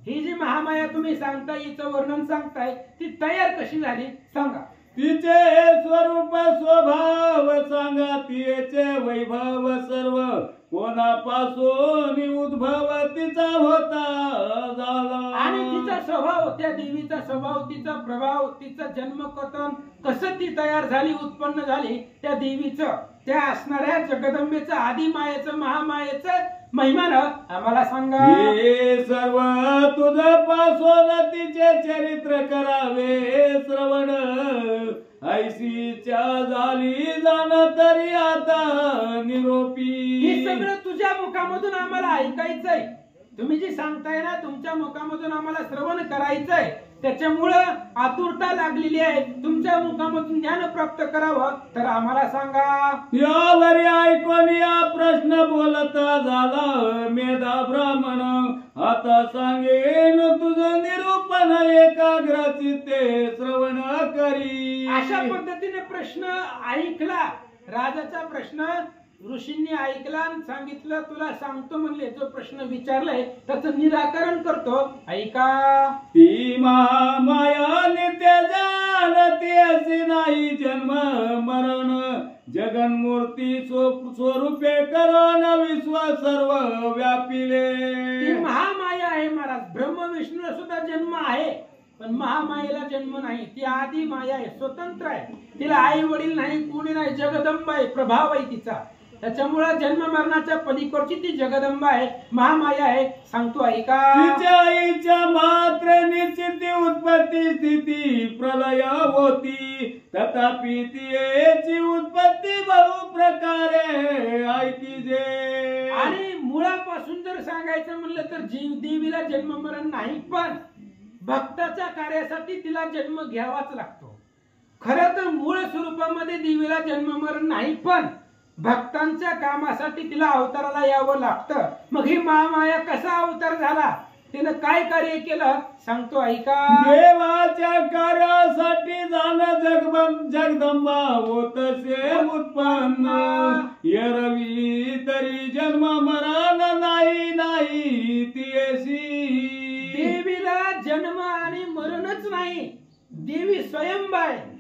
ही जी महामाया तुम्ही सांगताय हिचं वर्णन सांगताय ती तयार कशी झाली सांगा. तिचे स्वरूप स्वभाव सांगा तिचे वैभव सर्व कोणापासून उद्भव तिचा होता झाला. आणि तिचा स्वभाव, त्या देवीचा स्वभाव, तिचा प्रभाव, तिचा जन्म कथन कसं ती तयार झाली उत्पन्न झाली त्या देवीचं, त्या असणाऱ्या जगदंबेचं, आदिमायेचं, महामायेचं महिमान आम्हाला सांगा. हे सर्व तुझ पासून तिचे चरित्र करावे श्रवण. ऐशीच्या झाली जाण तरी आता निरोपी. हे सगळं तुझ्या मुखामधून आम्हाला ऐकायचंय. तुम्ही जे सांगताय ना तुमच्या मुखामधून आम्हाला श्रवण करायचंय. त्याच्यामुळं आतुरता लागलेली आहे. तुमच्या मुखामधून ज्ञान प्राप्त करावं तर आम्हाला सांगा. यावरी ऐकून या प्रश्न बोलता झाला मेधा ब्राह्मण. आता सांगेन तुझं निरूपण एकाग्र चित्ते श्रवण करी. अशा पद्धतीने प्रश्न ऐकला. राजाचा प्रश्न ऋषींनी ऐकला आणि सांगितलं तुला सांगतो म्हणले. जो प्रश्न विचारलाय त्याचं निराकरण करतो. ऐका. ती महामाया नित्य जाणते असे नाही जन्म मरण. जगन्मूर्ती स्वरूपे करण विश्व सर्व व्यापिले. ती महामाया आहे महाराज. ब्रह्म विष्णूला सुद्धा जन्म आहे पण महामायेला जन्म नाही. ती आधी माया आहे, स्वतंत्र आहे. तिला आई वडील नाही, कोणी नाही. जगदंबा आहे, प्रभाव आहे तिचा. त्याच्यामुळे जन्म मरणाच्या पलीकडची ती जगदंबा आहे, महामाया आहे. सांगतो ऐका. तिच्या आईच्या मात्र निश्चिती उत्पत्ती स्थिती प्रलय होती. तथापि तिची उत्पत्ती बहु प्रकारे ऐकीजे. आणि मुळापासून जर सांगायचं म्हणलं तर देवीला जन्म मरण नाही पण भक्ताच्या कार्यासाठी तिला जन्म घ्यावाच लागतो. खरं तर मूळ स्वरूपामध्ये देवीला जन्म मरण नाही पण भक्तांच्या कामासाठी तिला अवताराला यावं लागतं. मग ही महामाया कसा अवतार झाला, तिनं काय कार्य केलं सांगतो ऐका. देवाच्या कार्यासाठी जाणं जगदंबा होतसे उत्पन्न. एरवी तरी जन्म मरण नाही नाही तियसी. देवीला जन्म आणि मरणच नाही. देवी स्वयंभू आहे.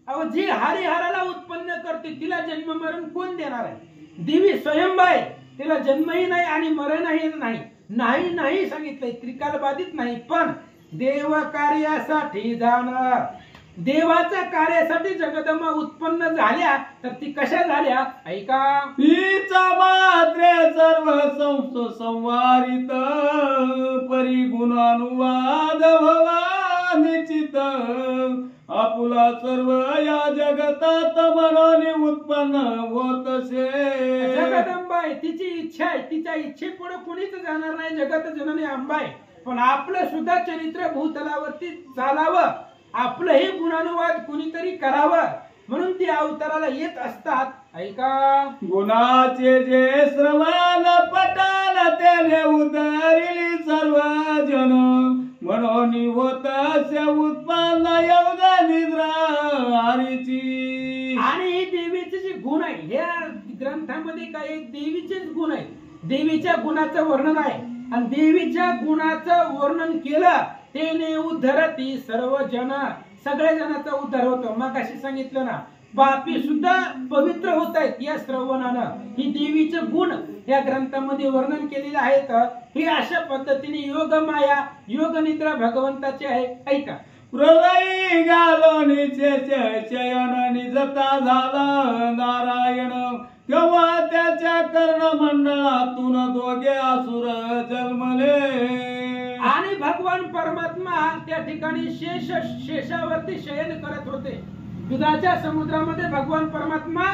अहो जी हरिहराला उत्पन्न करते तिला जन्म मरण कोण देणार आहे. देवी स्वयंभू आहे. तिला जन्मही नाही आणि मरणही नाही. नाही नाही सांगितलंय, त्रिकालबाधित नाही. पण देव कार्यासाठी जाणार. देवाच्या कार्यासाठी जगदंबा उत्पन्न झाल्या तर ती कशा झाल्या ऐका. तिचा मात्रे सर्व संवारित परिगुणानुवाद भवा निश्चित. आपुला सर्व या जगतात मनाने उत्पन्न होतसे. जगदंबा आहे, तिची इच्छा आहे. तिच्या इच्छेपुढे कोणीच जाणार नाही. जगत जननी अंबा आहे. पण आपलं सुद्धा चरित्र भूतलावरती चालावं, आपलंही गुणानुवाद कुणीतरी करावं म्हणून ती अवताराला येत असतात. ऐका. गुणाचे जे श्रवण पटाल त्याने उतरिली सर्व जन. म्हणून होत असे उत्पन्न योगा निद्रा हरीची. आणि ही देवीचे जे गुण आहे या ग्रंथामध्ये काही देवीचेच गुण आहेत. देवीच्या गुणाचं वर्णन आहे आणि देवीच्या गुणाचं वर्णन केलं तेने उद्धरती सर्व जन. सगळ्या जनाचा उद्धार होतो. मग अशी सांगितलं ना पापी सुद्धा पवित्र होत आहेत या श्रवणानं. ही देवीचे गुण या ग्रंथामध्ये वर्णन केलेले आहेत. ही अशा पद्धतीने योग माया योग निद्रा भगवंताची आहे. ऐका. प्रलयी गालोनीचे शयन निजता झाला नारायण. तेव्हा त्याच्या कर्णमंडळातून दोघे असुर जन्मले. आणि भगवान परमात्मा त्या ठिकाणी शेषावरती शयन करत होते. दुधाच्या समुद्रामध्ये भगवान परमात्मा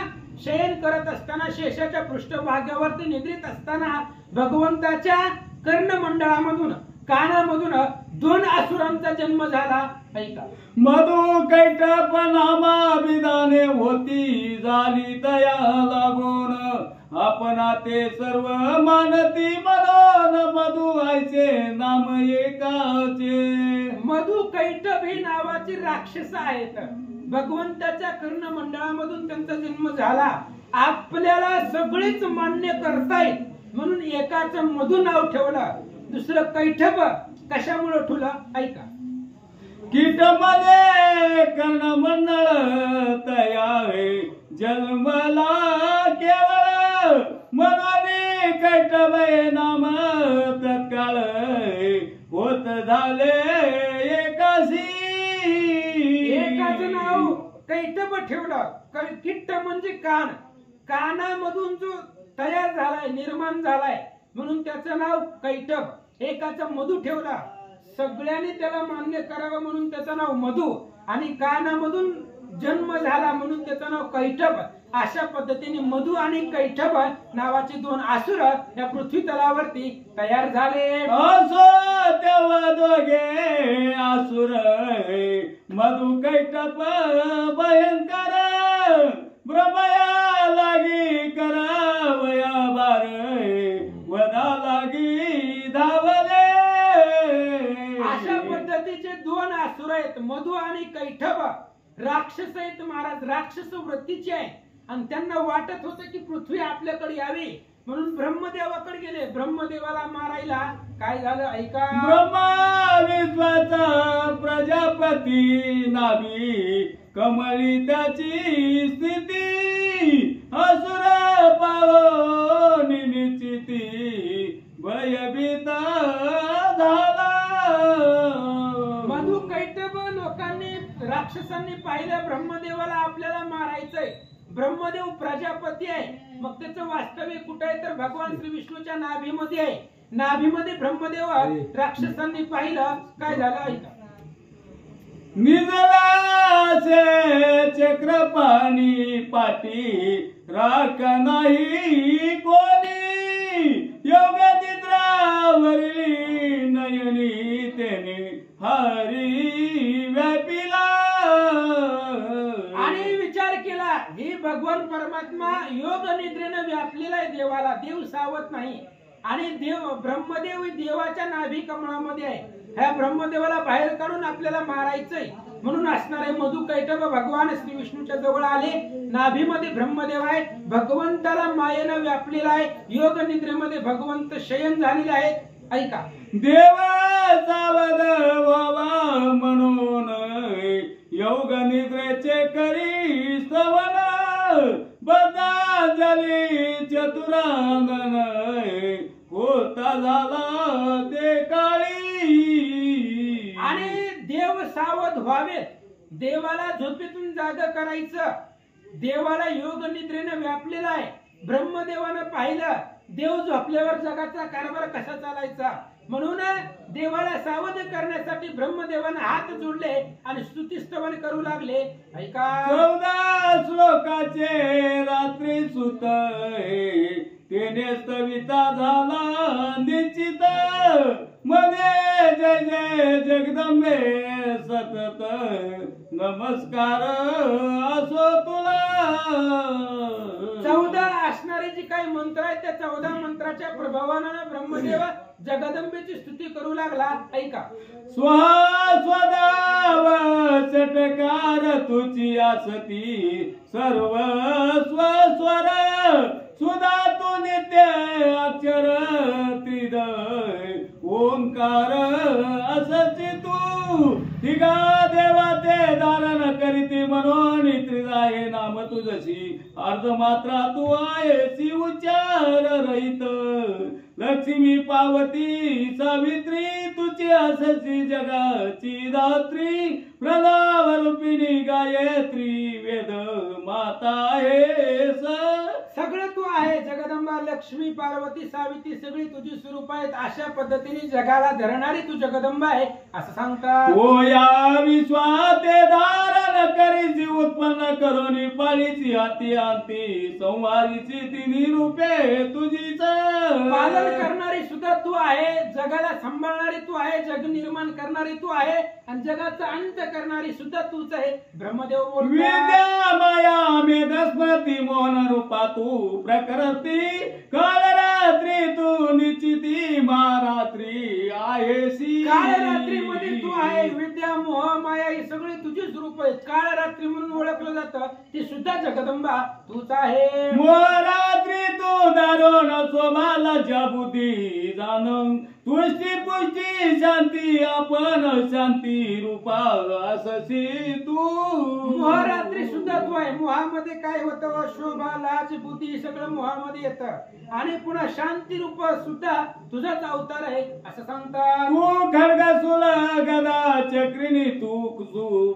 शयन करत असताना शेषाच्या पृष्ठभागावरती निद्रित असताना भगवंताच्या कर्णमंडळामधून कानामधून दोन असुरांचा जन्म झाला. ऐका. मधु कैटप नामाभिधाने होती झाली दया लागून. आपण ते सर्व मानती मनोन मधु आयचे नाम एकाचे. मधु कैटभ ही नावाची राक्षस आहेत. भगवंताच्या कर्णमंडळामधून त्यांचा जन्म झाला. आपल्याला सगळेच मान्य करतायत म्हणून एकाचं मधु नाव ठेवलं, दुसरं कैठब कशामुळे ठेवलं ऐका. कीट मध्ये कर्णमंडळ तयावे जन्मला केवळ. मनोने कैटभय नाम तत्काळ होत झाले एकाशी. एकाचं नाव कैटब ठेवलं. किट्ट म्हणजे कान. कानामधून जो तयार झालाय निर्माण झालाय म्हणून त्याचं नाव कैटभ. एकाचा मधु ठेवला, सगळ्यांनी त्याला मान्य करावं म्हणून त्याचं नाव मधु, आणि कानामधून जन्म झाला म्हणून त्याचं नाव कैटभ. अशा पद्धतीने मधु आणि कैटभ नावाचे दोन असुर या पृथ्वी तलावरती तयार झाले. असो तेव्हा दोघे असुर मधु कैटभ भयंकर ब्रह्मया लागी करावया बार वदा लागी धावले. अशा पद्धतीचे दोन असुर आहेत, मधु आणि कैटभ. राक्षस आहेत महाराज, राक्षस वृत्तीचे आहे, आणि त्यांना वाटत होतं की पृथ्वी आपल्याकडे यावी म्हणून ब्रह्मदेवाकडे गेले. ब्रह्मदेवाला मारायला काय झालं ऐका. ब्रह्मा विश्वाचा प्रजापती नाभी कमळी त्याची स्थिती असुर पावून निश्चिती भयभीत झाला. मधु कैटभ लोकांनी राक्षसांनी पाहिलं ब्रह्मदेवाला आपल्याला मारायचंय. ब्रह्मदेव प्रजापती आहे, मग त्याचं वास्तव्य कुठे आहे तर भगवान श्री विष्णूच्या नाभीमध्ये आहे. नाभीमध्ये ब्रह्मदेव राक्षसांनी पाहिलं काय झालं ऐका. निजलासे चक्रपाणी पाठी राख नाही कोणी योग निद्रावरली नयनी तेने हरी व्यापिला. आणि विचार केला ही भगवान परमात्मा योग निद्रेनं व्यापलेला आहे देवाला, देव सावत नाही. आणि देव ब्रह्मदेव देवाच्या नाभी कमळामध्ये आहे. ह्या ब्रह्मदेवाला बाहेर काढून आपल्याला मारायचंय म्हणून असणारे मधु कैटभ भगवान श्री विष्णूच्या जवळ आले. नाभीमध्ये ब्रह्मदेव आहे, भगवंताला मायेनं व्यापलेला आहे. योग निद्रेमध्ये भगवंत शयन झालेले आहेत. ऐका. देवा सावध व्हावा म्हणून योग निद्रेचे करी स्तवन बदा झाली चतुरांगण होता झाला ते काळी. आणि देव सावध व्हावेत, देवाला झोपेतून जाग करायचं. देवाला योग निद्रेनं व्यापलेला आहे. ब्रह्मदेवानं पाहिलं देव झोपल्यावर जगाचा कारभार कसा चालायचा, म्हणून देवाला सावध करण्यासाठी ब्रह्मदेवानं हात जोडले आणि स्तुतिस्तवन करू लागले. ऐका. 14 श्लोकाचे रात्री सुत तेने स्तविता झाला निश्चित मध्ये जय जय जगदंबे सतत नमस्कार असो तुला. 14 असणारे जे काही मंत्र आहेत त्या 14 मंत्राच्या प्रभावानं ब्रह्मदेव जगदंबेची स्तुती करू लागला. ऐका. स्वदाव चटकार तुझी आसती सर्व स्वस्वर सुधा तू नित्य अक्षर त्रिदय ओंकार असची तू तिघा देवा ते धारण करीती म्हणून त्रिदाय नाम तुझशी अर्ध मात्रा तू आहेसी उच्चार रहित लक्ष्मी पार्वती सावित्री तुझी असची जगाची दात्री प्रदाव रूपिणी गायत्री वेद माता आहेस. सगळं तू आहे जगदंबा, लक्ष्मी, पार्वती, सावित्री सगळी तुझी स्वरूप आहेत. अशा पद्धतीने जगाला धरणारी तू जगदंबा आहे असं सांगतात. ओ या विश्वाते धारण करीची उत्पन्न करून पाळीची हाती आणती संवारीची तिन्ही रूपे तुझीच. पालन करणारी सुद्धा तू आहे, जगाला सांभाळणारी तू आहे, जग निर्माण करणारी तू आहे, आणि जगाचा अंत करणारी सुद्धा तूच आहे. ब्रह्मदेव बोलतात. विद्या माया मेधस्मृती मोहन रूपा तू प्रकृती काळ रात्री तू निश्चिती महारात्री आहेसी. काळ रात्री मध्ये तू आहे. विद्या मोह माया ही सगळी तुझी स्वरूप आहेत. काळ रात्री म्हणून ओळखलं जातं ती सुद्धा जगदंबा तूच आहे. मोरात्री तू दारुण स्वभाला बुद्धी जाण तुष्टी पुष्टी शांती आपण शांती रूपा असशी तू. मोहरात्री सुद्धा तू आहे. मोहामध्ये काय होतं शोभा लाज बुद्धी सगळं मोहामध्ये येतं, आणि पुन्हा शांती रूप सुद्धा तुझाच अवतार आहे असं सांगतात. तू खडगासुल गदा चक्रिणी तू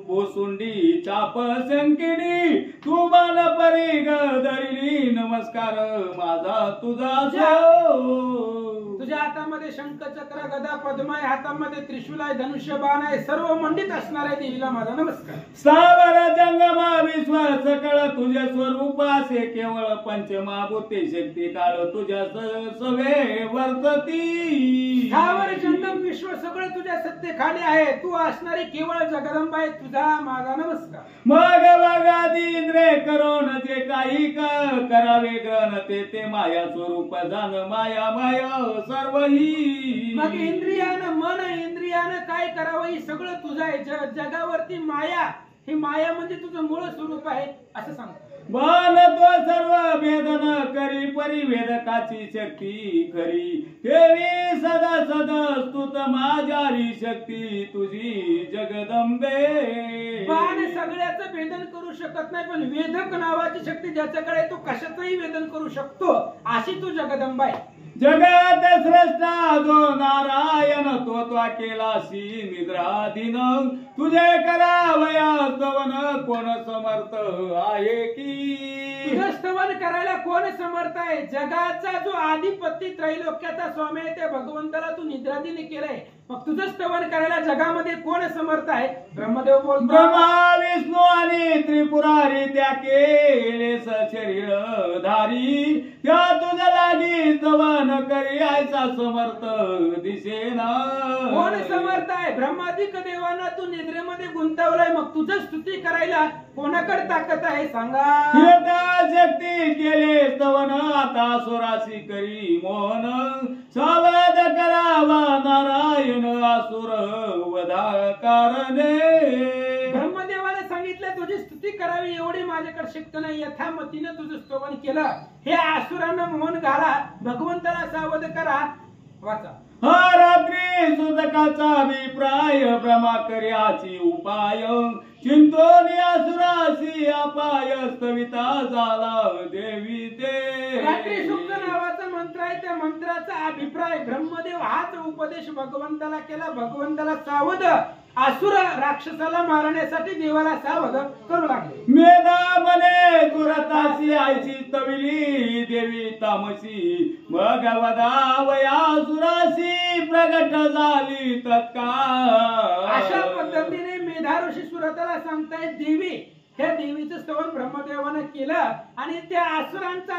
भोसुंडी चाप शंके दक्षिणी तू बाण परी धरिली नमस्कार माझा तुझा असो. तुझ्या हातामध्ये शंखचक्र गदा पद्म आहे, हातामध्ये त्रिशूल आहे, धनुष्य बाण आहे, सर्व मंडित असणाऱ्या देवीला माझा नमस्कार. सावर जंगमा विश्वास कळ तुझ्या स्वरूप असे केवळ पंचमहाभूते शक्ती काळ तुझ्या सवे वर्तती. सावर जंगम विश्व सगळं तुझ्या सत्ते खाली आहे, तू असणारी केवळ जगदंबा आहे, तुझा माझा नमस्कार. मग वागादी इंद्रे करून जे काही करावे ग्रहण ते माया स्वरूप जाण माया माया सर्वही. मग इंद्रियानं मन इंद्रियानं काय करावं हे सगळं तुझं आहे. जगावरती माया, ही माया म्हणजे तुझं मूळ स्वरूप आहे असं सांगतो. बाण तो सर्व भेदन करी परिवेदकाची शक्ती खरी देवी सदा सदा स्तुत माझ्यारी शक्ती तुझी जगदंबे. बाण सगळ्याचं वेदन करू शकत नाही, पण वेदक नावाची शक्ती ज्याच्याकडे तो कशाचंही वेदन करू शकतो अशी तू जगदंबा आहे. जगत श्रेष्ठा जो नारायण तो केलासी निद्राधीन तुझे करावया स्तवन कोण समर्थ आहे की. तुझं स्तवन करायला कोण समर्थ आहे? जगाचा जो आधिपती त्रैलोक्याचा स्वामी आहे त्या भगवंताला तू निद्राधीन केलंय, मग तुझं स्तवन करायला जगामध्ये कोण समर्थ आहे? ब्रह्मदेव बोलतो. ब्रह्मा विष्णू आणि त्रिपुरारी त्या केले शरीर धारी त्या तुझ्या लागी स्तवन करी ऐसा समर्थ दिसेना. कोण समर्थ आहे? ब्रह्मादिक देवांना तू निद्रेमध्ये गुंतवलाय, मग तुझं स्तुती करायला कोणाकडे ताकद आहे सांगा? शक्ती केले स्तवन आता सुरासी करी मोहन सावध करावा नारायण असुर वधा कारणे. ब्रह्मदेवाला सांगितलं तुझी स्तुती करावी एवढी माझ्याकडे शक्ती नाही, यथामतीने तुझं स्तवन केलं. हे असुरांना मोहन घाला, भगवंताला सावध करा. वाचा. हा रात्री सुतकाचा अभिप्राय ब्रह्मा कर्याची उपाय चिंतोनी असुरासी अपाय स्तविता झाला देवी ते. रात्री सुक्त नावाचा मंत्र आहे, त्या मंत्राचा अभिप्राय ब्रह्मदेव हाच उपदेश भगवंताला केला. भगवंताला सावध असुर राक्षसाला मारण्यासाठी देवाला सावध करू लागले. मेधा मने दुरतासी आईची तविली देवी तामसी मग वदावया सुरासी प्रगट झाली तत्काळ. अशा पद्धतीने मेधा ऋषी सुरताला सांगतायत देवी, त्या देवीचं स्तवन ब्रह्मदेवानं केलं आणि त्या असुरांचा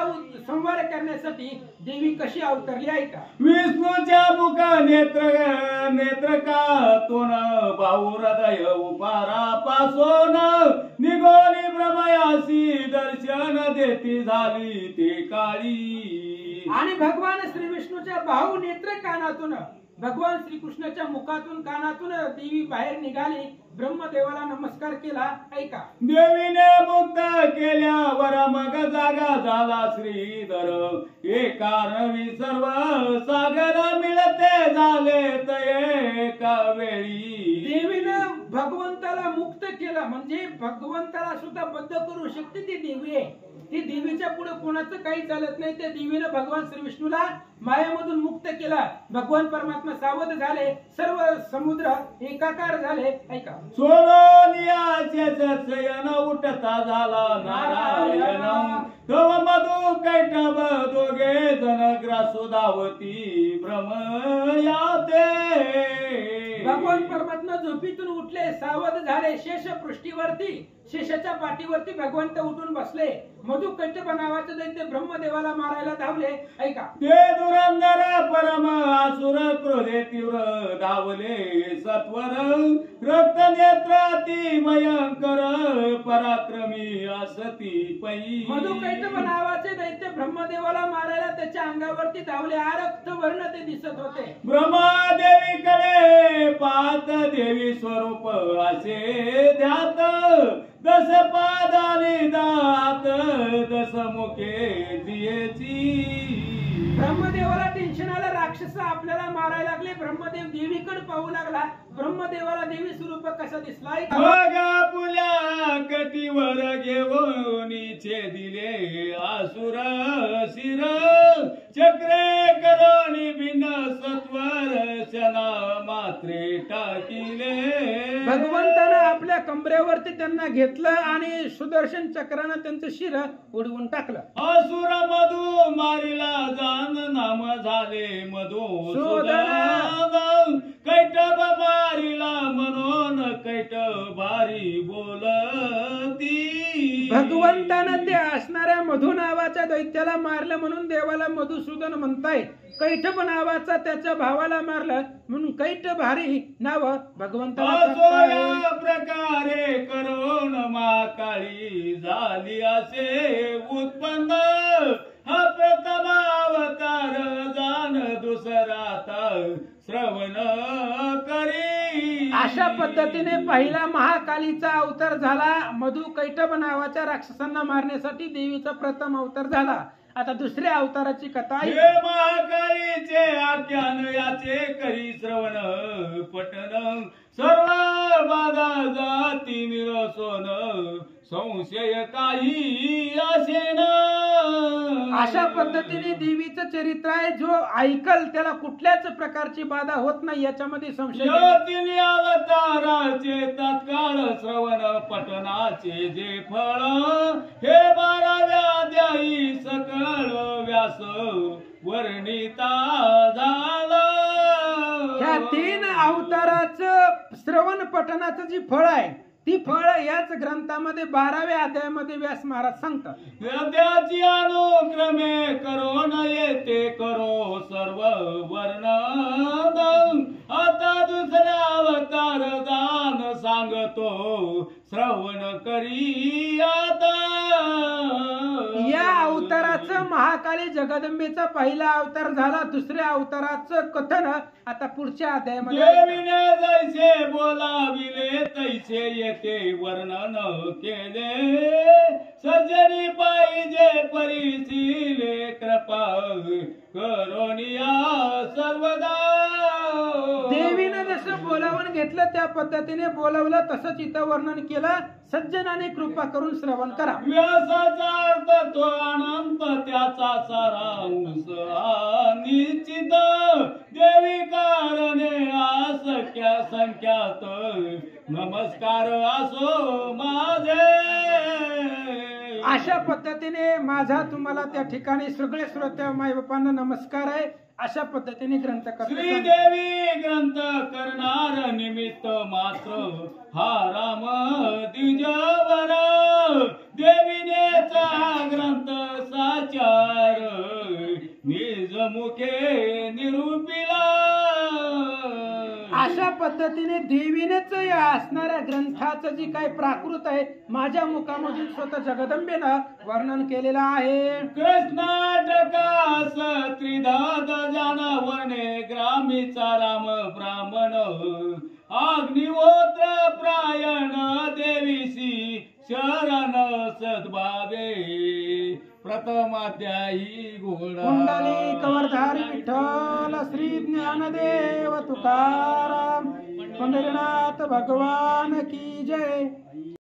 संहार करण्यासाठी देवी कशी अवतरली आहे का? विष्णूच्या मुख नेत्रकातून भाऊ हृदय उपारापासून निघोली ब्रह्मयासी दर्शन देती झाली ते काळी. आणि भगवान श्री विष्णूच्या भाऊ नेत्र कानातून, भगवान श्रीकृष्णाच्या मुखातून कानातून देवी बाहेर निघाली, ब्रह्मदेवाला नमस्कार केला. ऐका. देवीने मुक्त केल्यावर मग जागा झाला श्रीधर एका रवी सर्व सागर मिळते झाले एका वेळी. देवीनं भगवंताला मुक्त केलं म्हणजे भगवंताला सुद्धा बद्ध करू शकते ती देवी आहे. ती देवीच्या पुढे कोणाचं काही चालत नाही. त्या देवीनं भगवान श्री विष्णूला मायामधून मुक्त केला. भगवान परमात्मा सावध झाले, सर्व समुद्र एकाकार झाले. ऐका. सोलोनियाचयन उठता झाला नारायण तव मधु कैटभ दोघे जन ग्रासोदावती भ्रमयाते. भगवान परमात्मा झोपीतून उठले, सावध झाले. शेष पृष्ठीवरती, शेषाच्या पाठीवरती भगवंत उठून बसले. मधु कैटभ नावाचे दैत्य ब्रह्मदेवाला मारायला धावले. ऐका. ते दुरंदर परम असुर क्रोधे तीव्र धावले सत्वर रक्त नेत्र अति भयंकर पराक्रमी असती पै. मधु कैटभ नावाचे दैत्य ब्रह्मदेवाला मारायला त्याच्या अंगावरती धावले. रक्त वर्ण ते दिसत होते. ब्रह्मादेवीकडे पाहत देवी स्वरूप असे ध्यात दस पादाने दात दस मुखे जियेची. ब्रह्मदेवाला टेन्शन आलं, राक्षस आपल्याला मारायला लागले. ब्रह्मदेव देवीकडे पाहू लागला. ब्रह्मदेवाला देवी स्वरूप कसा दिसला? बघा पुल्या कटीवर घेऊन दिले आसुर शिर चक्रे करोनी बिन सत्वर शना मात्रे टाकिले. भगवंतानं आपल्या आपल्या कमरेवरती त्यांना घेतलं आणि सुदर्शन चक्रानं त्यांचं शिर उडवून टाकलं. असुर मधु मारिला जान नाम झाले मधुसूदन. कैटभ मारिला म्हणून कैट भारी बोलती. भगवंतानं ते असणाऱ्या मधु नावाच्या दैत्याला मारलं म्हणून देवाला मधुसूदन म्हणताय. कैटभ नावाचा त्याच्या भावाला मारलं म्हणून कैट भारी नाव भगवंताला असोया प्रकारे करून महाकाळी झाली असे उत्पन्न. हा प्रथम अवतार जाण दुसराता श्रवण करी. अशा पद्धतीने पहिला महाकालीचा अवतार झाला. मधु कैटभ नावाच्या राक्षसांना मारण्यासाठी देवीचा प्रथम अवतार झाला. आता दुसऱ्या अवताराची कथा हे आहे. महाकालीचे आख्यान याचे करी श्रवण पठण. सर्व बाधा जाती निरसोन संशय काही असेन. अशा पद्धतीने देवीचं चरित्र आहे. जो ऐकल त्याला कुठल्याच प्रकारची बाधा होत नाही याच्यामध्ये संशय नाही. तिन्ही अवताराचे तत्काळ श्रवण पठणाचे जे फळ. हे 12व्या अध्यायी सकळ व्यास वर्णिता झालं. ह्या 3 अवताराचं श्रवण पठणाचं जी फळ आहे ती फळ याच ग्रंथामध्ये 12व्या अध्यायामध्ये व्यास महाराज सांगतात. त्याची अनुक्रमे करो न येते करो सर्व वर्णन. आता दुसरा अवतार दान सांगतो श्रवण करी आता. या अवताराचं महाकाली जगदंबेचा पहिला अवतार झाला. दुसऱ्या अवताराचं कथन आता पुढच्या अध्यायामध्ये. देवीने जैसे बोलाविले तैसे येते वर्णन केले. सज्जनी पाहिजे परिशीले कृपा करोनिया सर्वदा. देवीनं जसं बोलावून घेतलं त्या पद्धतीने बोलावलं तसंच इथं वर्णन केलं. सज्जनाने कृपा करून श्रवण करा. व्यासाचा अर्थ तो अनंत त्याचा सारांश निश्चित. देवी कारणे असख्या संख्यात नमस्कार असो माझे. अशा पद्धतीने माझा तुम्हाला त्या ठिकाणी सगळे श्रोत्या माय बापांना नमस्कार आहे. अशा पद्धतीने ग्रंथ श्रीदेवी ग्रंथ करणार निमित्त मात्र हा राम द्विजवर. देवीनेचा ग्रंथ साचार निज मुखे निरूपिला. अशा पद्धतीने देवीनेच या असणाऱ्या ग्रंथाचं जी काही प्राकृत आहे माझ्या मुखामधून स्वतः जगदंबेनं वर्णन केलेलं आहे. कृष्णाटकास त्रिधाद जानवणे ग्रामीचा राम ब्राह्मण. अग्निहोत्र प्रायण देवीसी शरण सद्भावे. प्रथमाध्यायी कुंडली कवरधारी विठ्ठल श्री ज्ञानदेव तुकाराम पंढरीनाथ भगवान की जय.